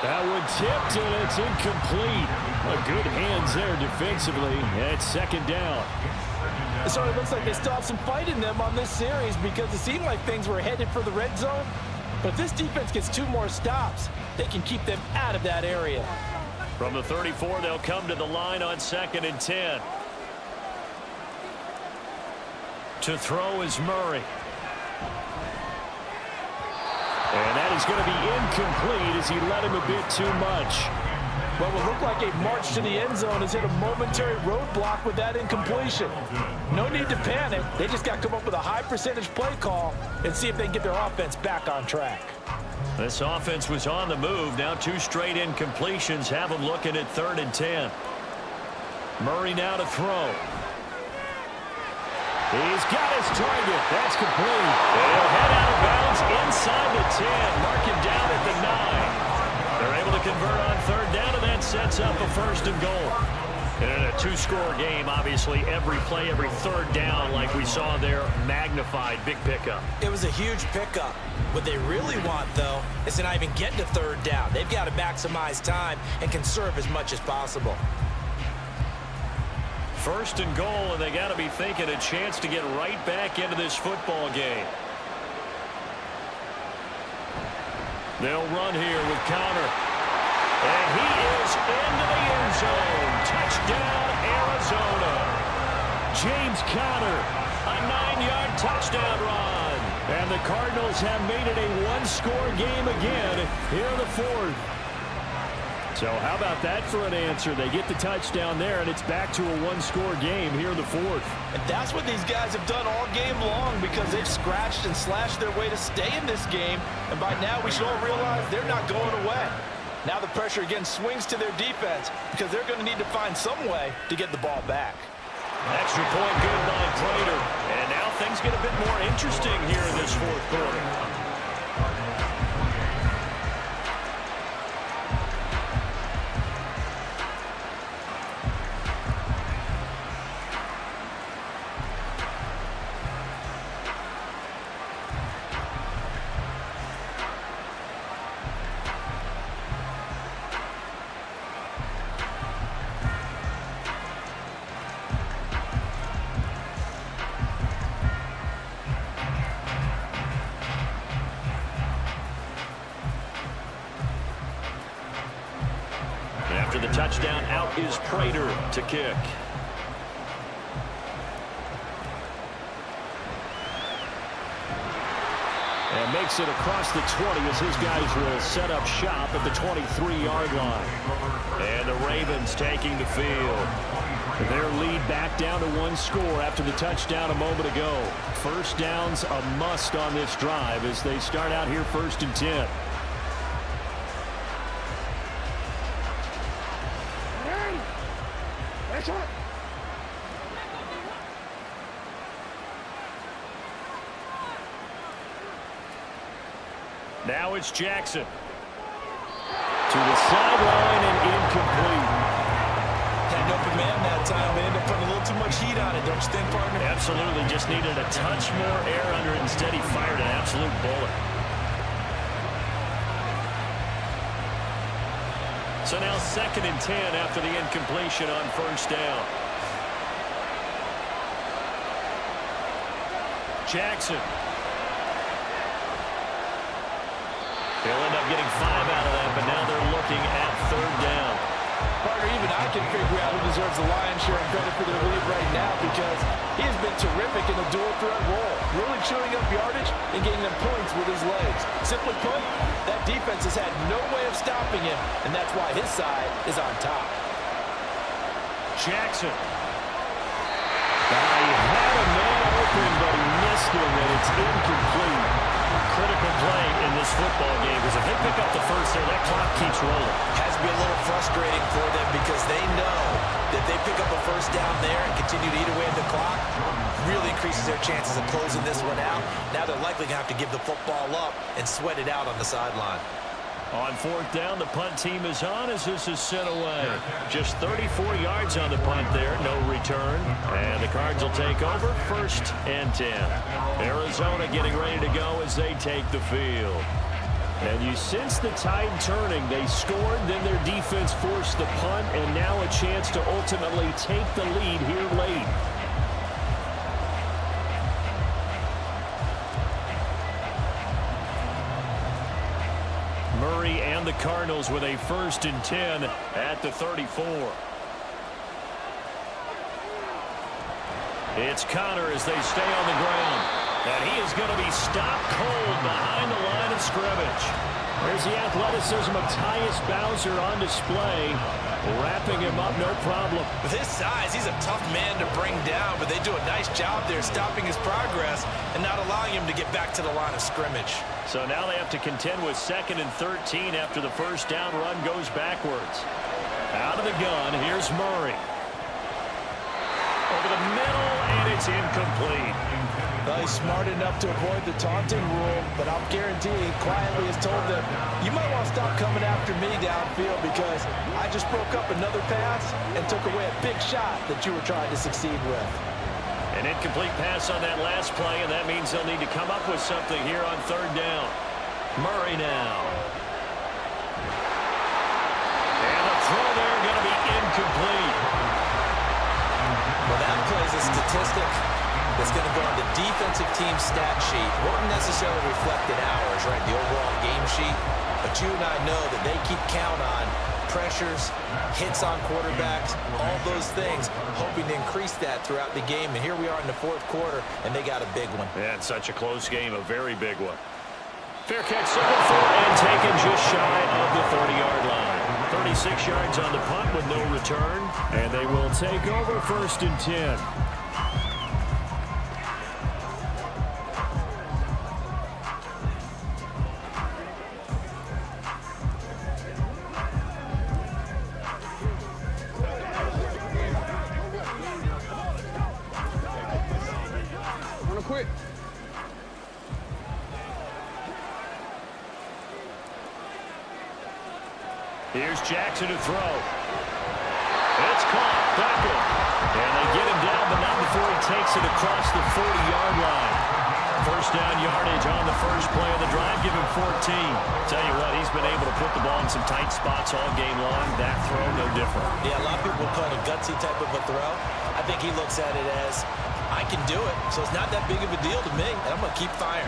S2: That one tipped, and it's incomplete. Good hands there defensively. And it's 2nd down.
S4: It sort of looks like they still have some fight in them on this series because it seemed like things were headed for the red zone. But if this defense gets 2 more stops, they can keep them out of that area.
S2: From the 34, they'll come to the line on 2nd and 10. To throw is Murray. And that is going to be incomplete as he let him a bit too much.
S4: What will look like a march to the end zone has hit a momentary roadblock with that incompletion. No need to panic. They just got to come up with a high percentage play call and see if they can get their offense back on track.
S2: This offense was on the move. Now 2 straight incompletions have them looking at 3rd and 10. Murray now to throw. He's got his target. That's complete. And he'll head out of bounds inside the 10. Mark him down at the 9. They're able to convert on 3rd down, and that sets up a 1st and goal. And in a 2-score game, obviously, every play, every 3rd down, like we saw there, magnified. Big pickup.
S4: It was a huge pickup. What they really want, though, is to not even get to 3rd down. They've got to maximize time and conserve as much as possible.
S2: 1st and goal, and they got to be thinking a chance to get right back into this football game. They'll run here with Connor. And he is into the end zone. Touchdown, Arizona. James Conner, a 9-yard touchdown run. And the Cardinals have made it a 1-score game again here in the 4th. So how about that for an answer? They get the touchdown there, and it's back to a 1-score game here in the 4th.
S4: And that's what these guys have done all game long because they've scratched and slashed their way to stay in this game. And by now, we should all realize they're not going away. Now the pressure again swings to their defense because they're going to need to find some way to get the ball back.
S2: Extra point good by Prater. And now things get a bit more interesting here in this 4th quarter. touchdown. Out is Prater to kick. And makes it across the 20 as his guys will set up shop at the 23-yard line. And the Ravens taking the field. Their lead back down to 1 score after the touchdown a moment ago. First down's a must on this drive as they start out here 1st and 10. Now it's Jackson. To the sideline and incomplete.
S4: Had an open man that time. They ended up putting a little too much heat on it, don't you think, partner?
S2: Absolutely. Just needed a touch more air under it. Instead, he fired an absolute bullet. So now 2nd and 10 after the incompletion on 1st down. Jackson. They'll end up getting 5 out of that, but now they're looking at 3rd down.
S4: Partner, even I can figure out who deserves the lion's share of credit for their lead right now because he has been terrific in the dual threat role, really chewing up yardage and getting them points with his legs. Simply put, that defense has had no way of stopping him, and that's why his side is on top.
S2: Jackson. He had a man open, but he missed him, and it's incomplete. Critical play in this football game because if they pick up the first there, that clock keeps rolling.
S4: Has to be a little frustrating for them because they know that they pick up a first down there and continue to eat away at the clock, really increases their chances of closing this one out. Now they're likely going to have to give the football up and sweat it out on the sideline.
S2: On 4th down, the punt team is on as this is sent away. Just 34 yards on the punt there, no return. And the Cards will take over 1st and 10. Arizona getting ready to go as they take the field. And you sense the tide turning. They scored, then their defense forced the punt, and now a chance to ultimately take the lead here late. Murray and the Cardinals with a 1st and 10 at the 34. It's Connor as they stay on the ground. And he is going to be stopped cold behind the line of scrimmage. There's the athleticism of Tyus Bowser on display. Wrapping him up, no problem.
S4: With his size, he's a tough man to bring down, but they do a nice job there stopping his progress and not allowing him to get back to the line of scrimmage.
S2: So now they have to contend with 2nd and 13 after the first down run goes backwards. Out of the gun, here's Murray. Over the middle, and it's incomplete.
S4: Well, he's smart enough to avoid the taunting rule, but I'll guarantee he quietly has told them, you might want to stop coming after me downfield because I just broke up another pass and took away a big shot that you were trying to succeed with.
S2: An incomplete pass on that last play, and that means they'll need to come up with something here on 3rd down. Murray now. And the throw there going to be incomplete.
S4: Well, that plays a statistic that's going to go on the defensive team stat sheet. Won't necessarily reflect in ours, right, the overall game sheet. But you and I know that they keep count on pressures, hits on quarterbacks, all those things, hoping to increase that throughout the game. And here we are in the 4th quarter, and they got a big one.
S2: Yeah, it's such a close game, a very big one. Fair catch, 7-4, and taken just shy of the 30-yard line. 36 yards on the punt with no return, and they will take over 1st and 10.
S6: Quick.
S2: Here's Jackson to throw. It's caught. Beckham. And they get him down, but not before he takes it across the 40-yard line. First down yardage on the first play of the drive. Give him 14. Tell you what, he's been able to put the ball in some tight spots all game long. That throw, no different.
S4: Yeah, a lot of people call it a gutsy type of a throw. I think he looks at it as, I can do it, so it's not that big of a deal to me, and I'm going to keep firing.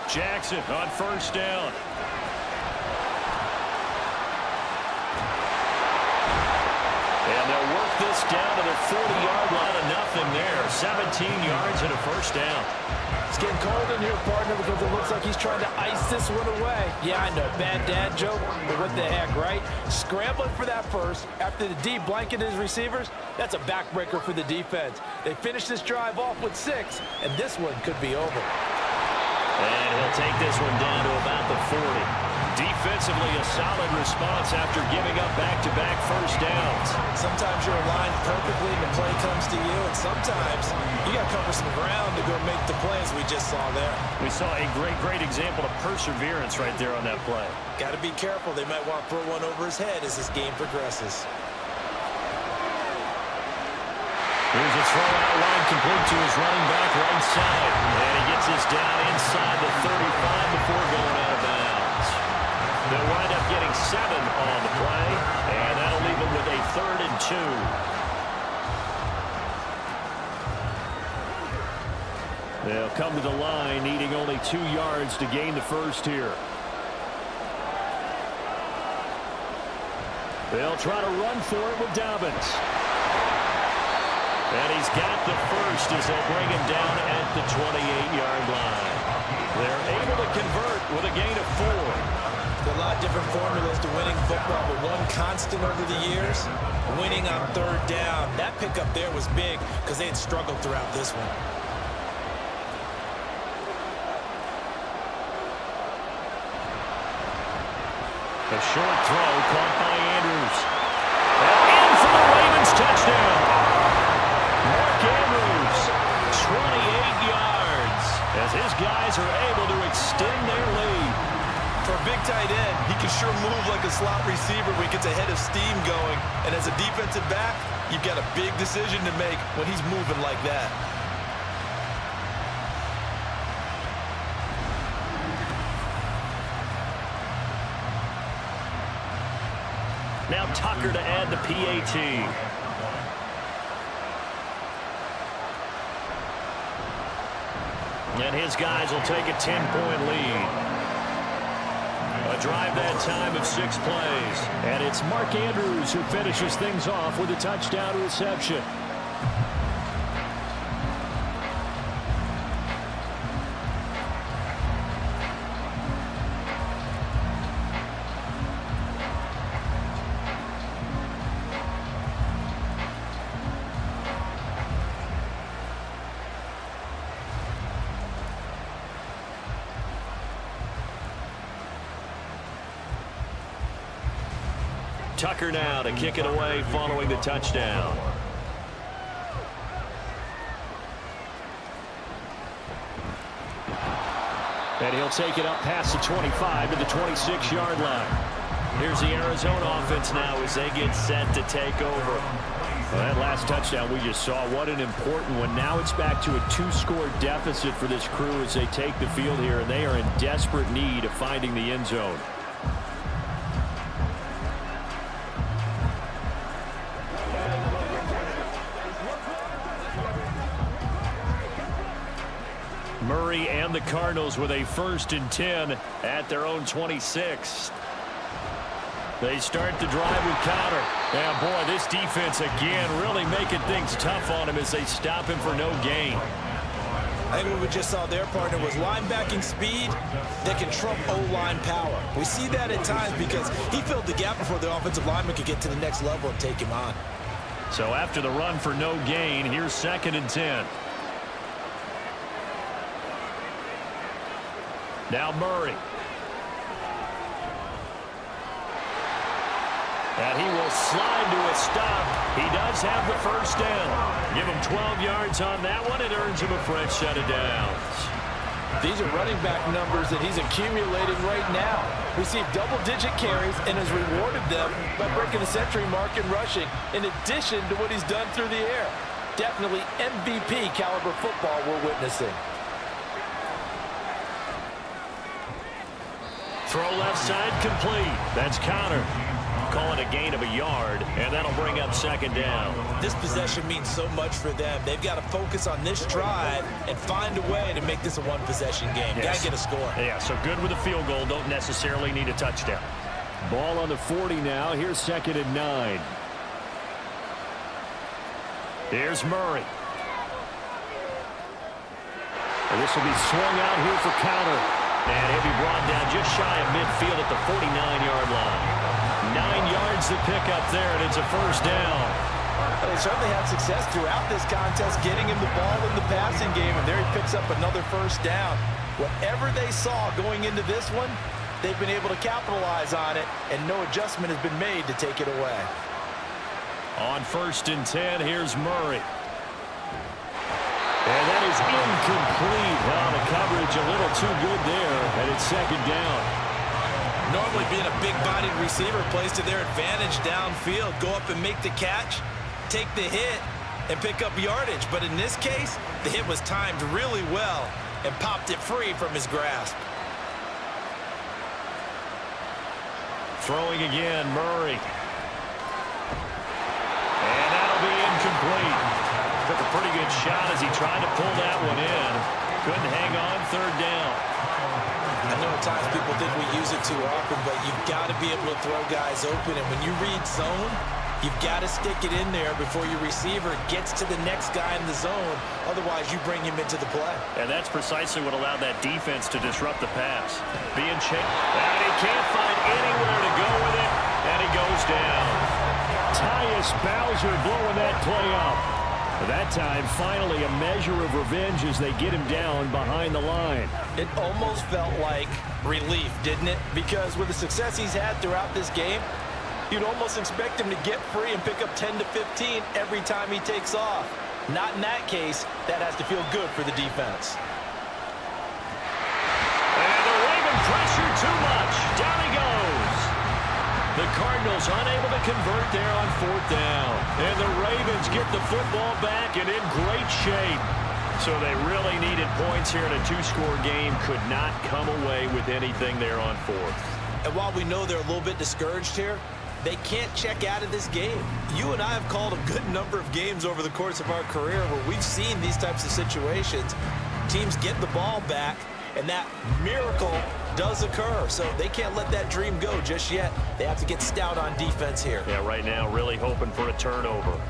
S2: Jackson on first down. And they'll work this down to the 40-yard line of nothing there. 17 yards and a first down.
S4: It's getting cold in here, partner, because it looks like he's trying to ice this one away. Yeah, I know, bad dad joke, but what the heck, right? Scrambling for that first after the D blanketed his receivers, that's a backbreaker for the defense. They finish this drive off with 6, and this one could be over.
S2: And he'll take this one down to about the 40. Defensively, a solid response after giving up back-to-back first downs.
S4: Sometimes you're aligned perfectly and the play comes to you, and sometimes you got to cover some ground to go make the play, as we just saw there.
S2: We saw a great example of perseverance right there on that play.
S4: Got to be careful. They might want to throw one over his head as this game progresses.
S2: Here's a throw out line complete to his running back right side. And he gets this down inside the 35 before going out of bounds. They'll wind up getting 7 on the play, and that'll leave them with a 3rd and 2. They'll come to the line needing only 2 yards to gain the first here. They'll try to run for it with Dobbins. And he's got the first as they'll bring him down at the 28-yard line. They're able to convert with a gain of 4.
S4: A lot of different formulas to winning football, but one constant over the years, winning on 3rd down. That pickup there was big because they had struggled throughout this one.
S2: A short throw caught by Andrews. And in for the Ravens touchdown. Mark Andrews, 28 yards, as his guys are able to extend their lead.
S4: For a big tight end, he can sure move like a slot receiver when he gets a head of steam going. And as a defensive back, you've got a big decision to make when he's moving like that.
S2: Now Tucker to add the PAT. And his guys will take a 10-point lead. A drive that time of 6 plays. And it's Mark Andrews who finishes things off with a touchdown reception. Tucker now to kick it away following the touchdown. And he'll take it up past the 25 to the 26-yard line. Here's the Arizona offense now as they get set to take over. Well, that last touchdown we just saw, what an important one. Now it's back to a 2-score deficit for this crew as they take the field here, and they are in desperate need of finding the end zone. Murray and the Cardinals with a 1st and 10 at their own 26. They start the drive with Connor. And boy, this defense again really making things tough on him as they stop him for no gain.
S4: I think what we just saw there, partner, was linebacking speed that can trump O-line power. We see that at times because he filled the gap before the offensive lineman could get to the next level and take him on.
S2: So after the run for no gain, here's 2nd and 10. Now Murray. And he will slide to a stop. He does have the first down. Give him 12 yards on that one. It earns him a fresh set of downs.
S4: These are running back numbers that he's accumulating right now. Received double-digit carries and has rewarded them by breaking the century mark in rushing, in addition to what he's done through the air. Definitely MVP caliber football we're witnessing.
S2: Throw left side complete. That's Connor. Call it a gain of a yard, and that'll bring up second down.
S4: This possession means so much for them. They've got to focus on this drive and find a way to make this a one-possession game.
S2: Yes.
S4: Got to get a score.
S2: Yeah, so good with a field goal. Don't necessarily need a touchdown. Ball on the 40 now. Here's second and 9. Here's Murray. And this will be swung out here for counter. And he'll be brought down just shy of midfield at the 49-yard line. 9 yards to pick up there, and it's a first down.
S4: Well, they certainly had success throughout this contest getting him the ball in the passing game, and there he picks up another first down. Whatever they saw going into this one, they've been able to capitalize on it, and no adjustment has been made to take it away.
S2: On first and 10, here's Murray. And that is incomplete. Well, the coverage a little too good there, and it's second down.
S4: Normally being a big-bodied receiver plays to their advantage downfield. Go up and make the catch, take the hit, and pick up yardage. But in this case, the hit was timed really well and popped it free from his grasp.
S2: Throwing again, Murray. And that'll be incomplete. Took a pretty good shot as he tried to pull that one in. Couldn't hang on, third down.
S4: I know at times people think we use it too often, but you've got to be able to throw guys open. And when you read zone, you've got to stick it in there before your receiver gets to the next guy in the zone. Otherwise, you bring him into the play.
S2: And that's precisely what allowed that defense to disrupt the pass. Being chased, and he can't find anywhere to go with it, and he goes down. Tyus Bowser blowing that play up. That time, finally, a measure of revenge as they get him down behind the line.
S4: It almost felt like relief, didn't it? Because with the success he's had throughout this game, you'd almost expect him to get free and pick up 10 to 15 every time he takes off. Not in that case. That has to feel good for the defense.
S2: And they're waving pressure too much. Down he goes. The Cardinals unable to convert there on fourth down. And the Ravens get the football back and in great shape. So they really needed points here in a two-score game. Could not come away with anything there on fourth.
S4: And while we know they're a little bit discouraged here, they can't check out of this game. You and I have called a good number of games over the course of our career where we've seen these types of situations. Teams get the ball back, and that miracle does occur. So they can't let that dream go just yet. They have to get stout on defense here.
S2: Yeah, right now really hoping for a turnover.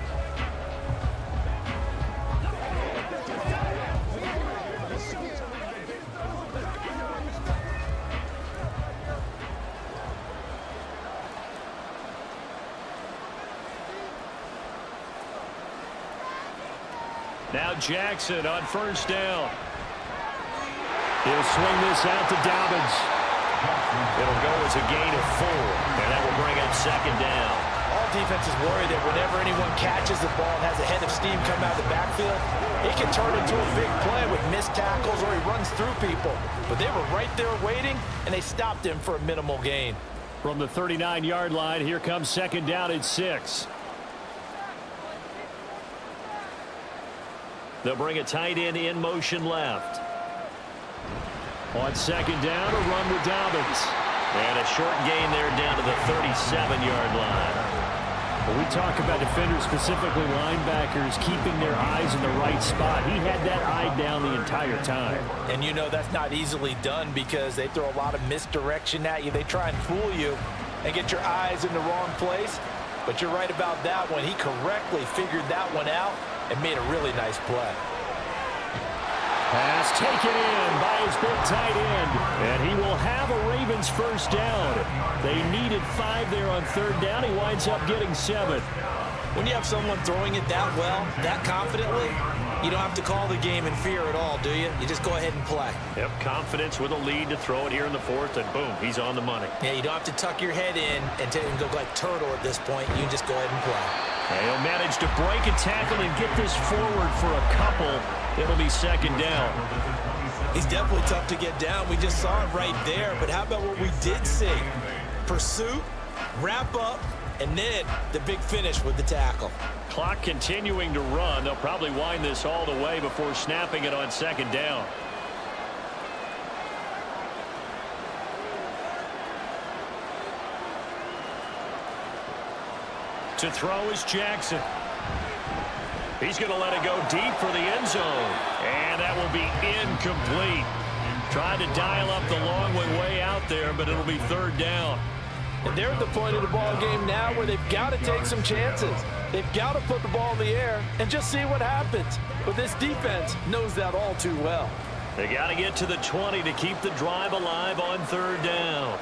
S2: Now Jackson on first down. He'll swing this out to Dobbins. It'll go as a gain of 4, and that will bring up second down.
S4: All defenses worry that whenever anyone catches the ball and has a head of steam come out of the backfield, it can turn into a big play with missed tackles or he runs through people. But they were right there waiting, and they stopped him for a minimal gain.
S2: From the 39-yard line, here comes second down at 6. They'll bring a tight end in motion left. On second down, a run with Dobbins. And a short gain there down to the 37-yard line. When we talk about defenders, specifically linebackers, keeping their eyes in the right spot, he had that eye down the entire time.
S4: And you know that's not easily done because they throw a lot of misdirection at you. They try and fool you and get your eyes in the wrong place. But you're right about that one. He correctly figured that one out and made a really nice play.
S2: Pass taken in by his big tight end. And he will have a Ravens first down. They needed 5 there on third down. He winds up getting 7.
S4: When you have someone throwing it that well, that confidently, you don't have to call the game in fear at all, do you? You just go ahead and play.
S2: Yep, confidence with a lead to throw it here in the fourth, and boom, he's on the money.
S4: Yeah, you don't have to tuck your head in and go like turtle at this point. You can just go ahead and play.
S2: And he'll manage to break a tackle and get this forward for a couple. It'll be second down.
S4: He's definitely tough to get down. We just saw it right there. But how about what we did see? Pursuit, wrap up, and then the big finish with the tackle.
S2: Clock continuing to run. They'll probably wind this all the way before snapping it on second down. To throw is Jackson. He's going to let it go deep for the end zone. And that will be incomplete. Trying to dial up the long one way out there, but it'll be third down.
S4: And they're at the point of the ball game now where they've got to take some chances. They've got to put the ball in the air and just see what happens. But this defense knows that all too well.
S2: They got to get to the 20 to keep the drive alive on third down.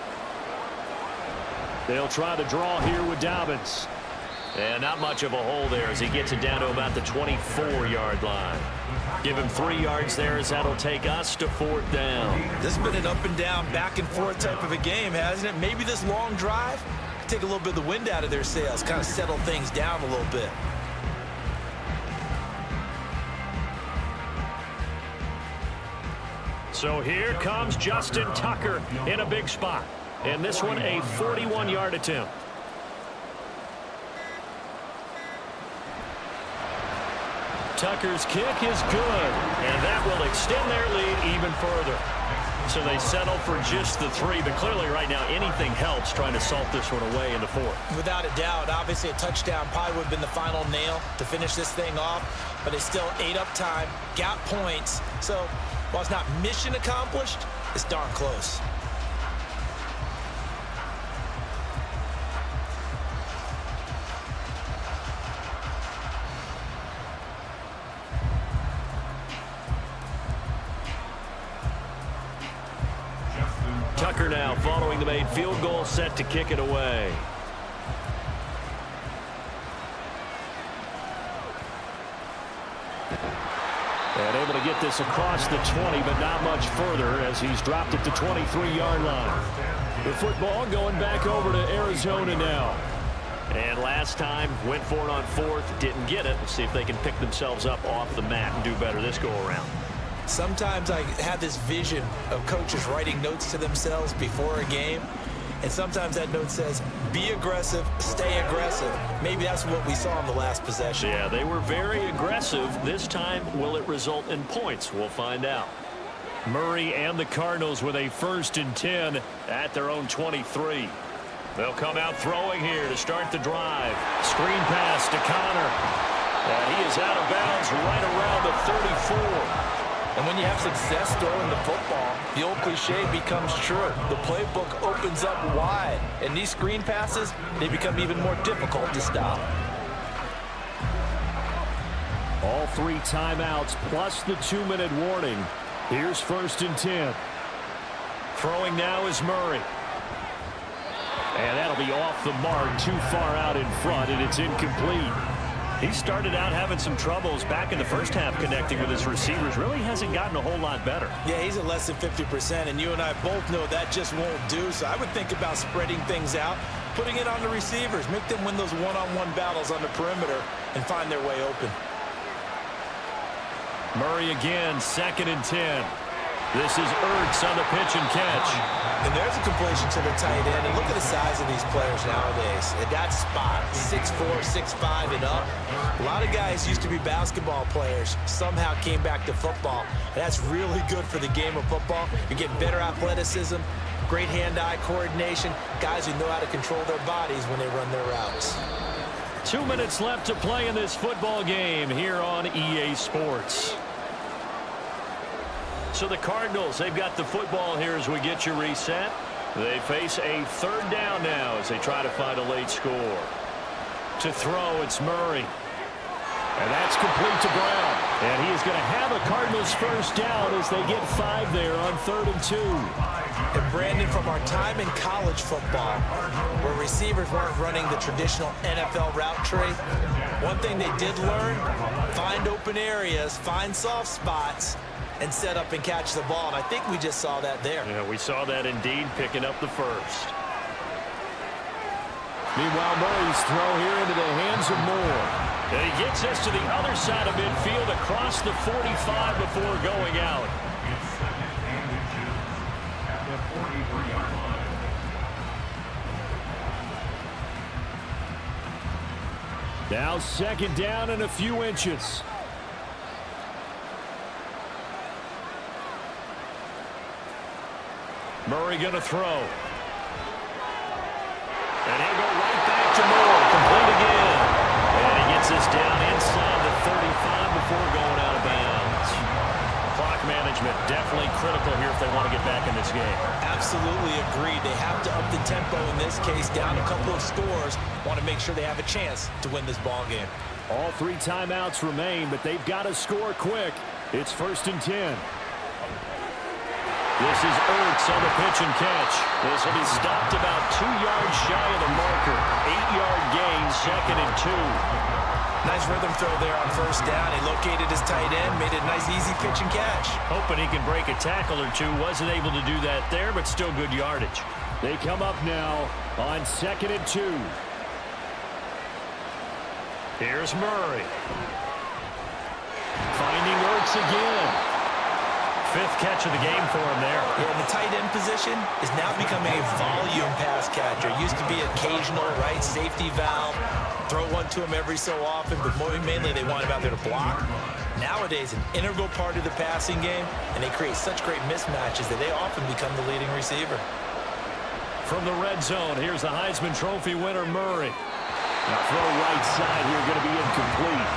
S2: They'll try to draw here with Dobbins. And not much of a hole there as he gets it down to about the 24-yard line. Give him 3 yards there as that'll take us to fourth down.
S4: This has been an up and down, back and forth type of a game, hasn't it? Maybe this long drive could take a little bit of the wind out of their sails, kind of settle things down a little bit.
S2: So here comes Justin Tucker in a big spot. And this one a 41-yard attempt. Tucker's kick is good, and that will extend their lead even further. So they settle for just the 3, but clearly right now anything helps trying to salt this one away in the 4th.
S4: Without a doubt, obviously a touchdown probably would have been the final nail to finish this thing off, but it's still ate up time, got points. So while it's not mission accomplished, it's darn close.
S2: Tucker now following the made field goal, set to kick it away. And able to get this across the 20, but not much further as he's dropped at the 23-yard line. The football going back over to Arizona now. And last time went for it on 4th, didn't get it. We'll see if they can pick themselves up off the mat and do better this go around.
S4: Sometimes I have this vision of coaches writing notes to themselves before a game, and sometimes that note says, be aggressive, stay aggressive. Maybe that's what we saw in the last possession.
S2: Yeah, they were very aggressive. This time, will it result in points? We'll find out. Murray and the Cardinals with a 1st and 10 at their own 23. They'll come out throwing here to start the drive. Screen pass to Connor. And he is out of bounds right around the 34.
S4: And when you have success throwing the football, the old cliche becomes true. The playbook opens up wide, and these screen passes, they become even more difficult to stop.
S2: All 3 timeouts plus the 2-minute warning. Here's 1st and 10. Throwing now is Murray. And that'll be off the mark, too far out in front, and it's incomplete. He started out having some troubles back in the first half connecting with his receivers. Really hasn't gotten a whole lot better.
S4: Yeah, he's at less than 50%, and you and I both know that just won't do. So I would think about spreading things out, putting it on the receivers, make them win those one-on-one battles on the perimeter and find their way open.
S2: Murray again, 2nd and 10. This is Ertz on the pitch and catch.
S4: And there's a completion to the tight end. And look at the size of these players nowadays. At that spot, 6'4", 6'5", and up. A lot of guys used to be basketball players, somehow came back to football. And that's really good for the game of football. You're getting better athleticism, great hand-eye coordination, guys who know how to control their bodies when they run their routes.
S2: 2 minutes left to play in this football game here on EA Sports. So the Cardinals, they've got the football here as we get you reset. They face a 3rd down now as they try to find a late score. To throw, it's Murray. And that's complete to Brown. And he is going to have a Cardinals 1st down as they get 5 there on 3rd and 2.
S4: And Brandon, from our time in college football, where receivers weren't running the traditional NFL route tree, one thing they did learn, find open areas, find soft spots, and set up and catch the ball. And I think we just saw that there.
S2: Yeah, we saw that indeed, picking up the 1st. Meanwhile, Murray's throw here into the hands of Moore. And he gets us to the other side of midfield across the 45 before going out. Now 2nd down and a few inches. Murray going to throw. And he'll go right back to Moore. Complete again. Gets us down inside the 35 before going out of bounds. Clock management definitely critical here if they want to get back in this game.
S4: Absolutely agreed. They have to up the tempo in this case, down a couple of scores. Want to make sure they have a chance to win this ball game.
S2: All 3 timeouts remain, but they've got to score quick. It's 1st and 10. This is Ertz on the pitch and catch. This will be stopped about 2 yards shy of the marker. 8-yard gain, 2nd and 2.
S4: Nice rhythm throw there on 1st down. He located his tight end, made it a nice, easy pitch and catch.
S2: Hoping he can break a tackle or two. Wasn't able to do that there, but still good yardage. They come up now on 2nd and 2. Here's Murray. Finding Ertz again. 5th catch of the game for him there.
S4: Yeah, the tight end position is now becoming a volume pass catcher. Used to be occasional, right, safety valve. Throw one to him every so often, but mainly they want him out there to block. Nowadays, an integral part of the passing game, and they create such great mismatches that they often become the leading receiver.
S2: From the red zone, here's the Heisman Trophy winner, Murray. Now throw right side here, going to be incomplete.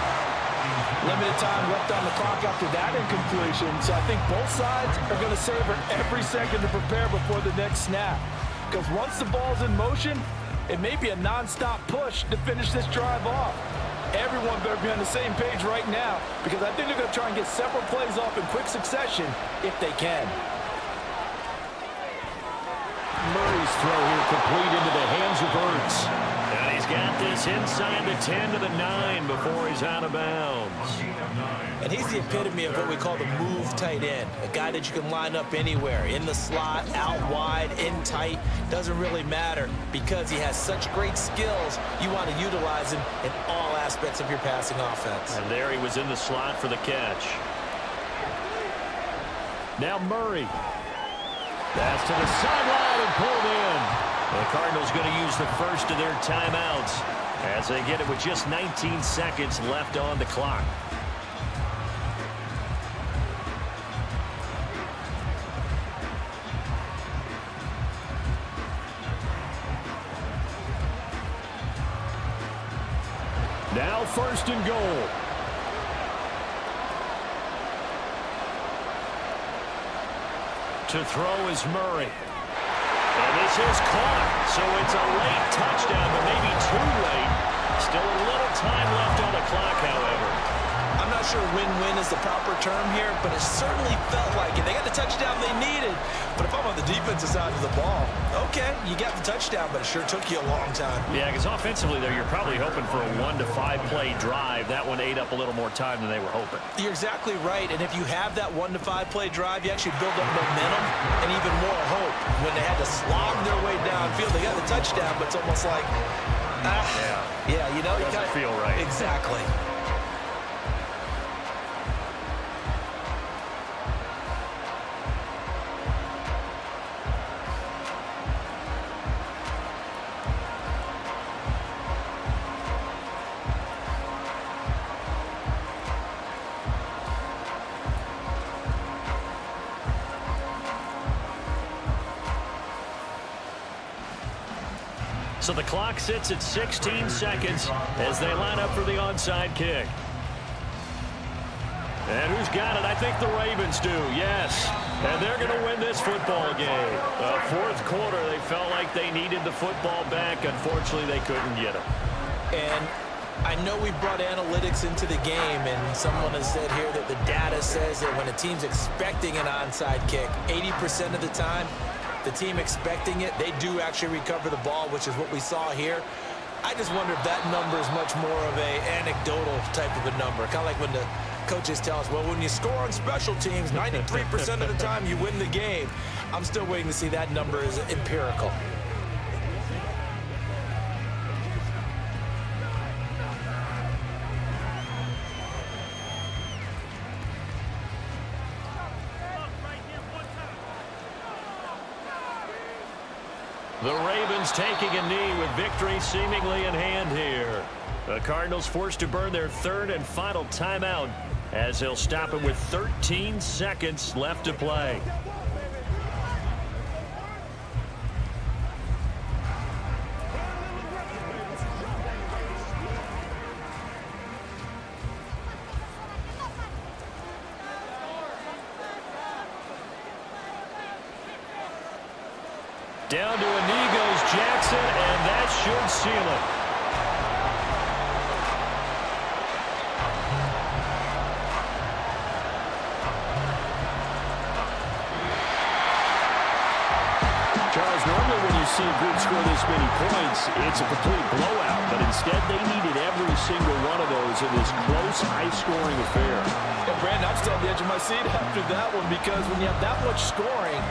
S3: Limited time left on the clock after that incompletion, so I think both sides are going to savor every second to prepare before the next snap. Because once the ball's in motion, it may be a non-stop push to finish this drive off. Everyone better be on the same page right now, because I think they're going to try and get several plays off in quick succession if they can.
S2: Murray's throw here complete into the hands of Ertz. And he's got this inside the 10 to the 9 before he's out of bounds.
S4: And he's the epitome of what we call the move tight end. A guy that you can line up anywhere, in the slot, out wide, in tight. Doesn't really matter because he has such great skills. You want to utilize him in all aspects of your passing offense.
S2: And there he was in the slot for the catch. Now Murray. Pass to the sideline and pulled in. The Cardinals going to use the first of their timeouts as they get it with just 19 seconds left on the clock. Now 1st and goal. To throw is Murray. And this is caught, so it's a late touchdown, but maybe too late. Still a little time left on the clock, however.
S4: I'm not sure win-win is the proper term here, but it certainly felt like it. They got the touchdown they needed, but if I'm on the defensive side of the ball, okay, you got the touchdown, but it sure took you a long time.
S2: Yeah, because offensively, though, you're probably hoping for a 1 to 5 play drive. That one ate up a little more time than they were hoping.
S4: You're exactly right, and if you have that 1 to 5 play drive, you actually build up momentum and even more hope. When they had to slog their way downfield, they got the touchdown, but it's almost like, yeah, you know,
S2: it doesn't feel right.
S4: Exactly.
S2: So the clock sits at 16 seconds as they line up for the onside kick. And who's got it? I think the Ravens do, yes. And they're going to win this football game. The 4th quarter, they felt like they needed the football back. Unfortunately, they couldn't get it.
S4: And I know we brought analytics into the game, and someone has said here that the data says that when a team's expecting an onside kick, 80% of the time, the team expecting it, they do actually recover the ball, which is what we saw here. I just wonder if that number is much more of a anecdotal type of a number. Kind of like when the coaches tell us, well, when you score on special teams, 93% of the time you win the game. I'm still waiting to see that number is empirical.
S2: The Ravens taking a knee with victory seemingly in hand here. The Cardinals forced to burn their 3rd and final timeout as they'll stop it with 13 seconds left to play. Down to a knee goes Jackson, and that should seal it. Charles, normally when you see a group score this many points, it's a complete blowout. But instead, they needed every single one of those in this close, high-scoring affair.
S4: Yeah, Brandon, I'm still on the edge of my seat after that one because when you have that much scoring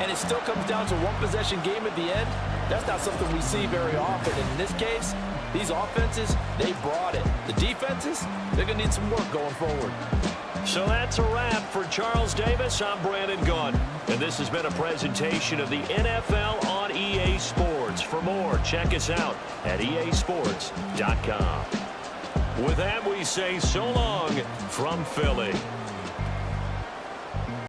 S4: and it still comes down to one-possession game at the end, that's not something we see very often. And in this case, these offenses, they brought it. The defenses, they're going to need some work going forward.
S2: So that's a wrap for Charles Davis. I'm Brandon Gunn. And this has been a presentation of the NFL on EA Sports. For more, check us out at easports.com. With that, we say so long from Philly.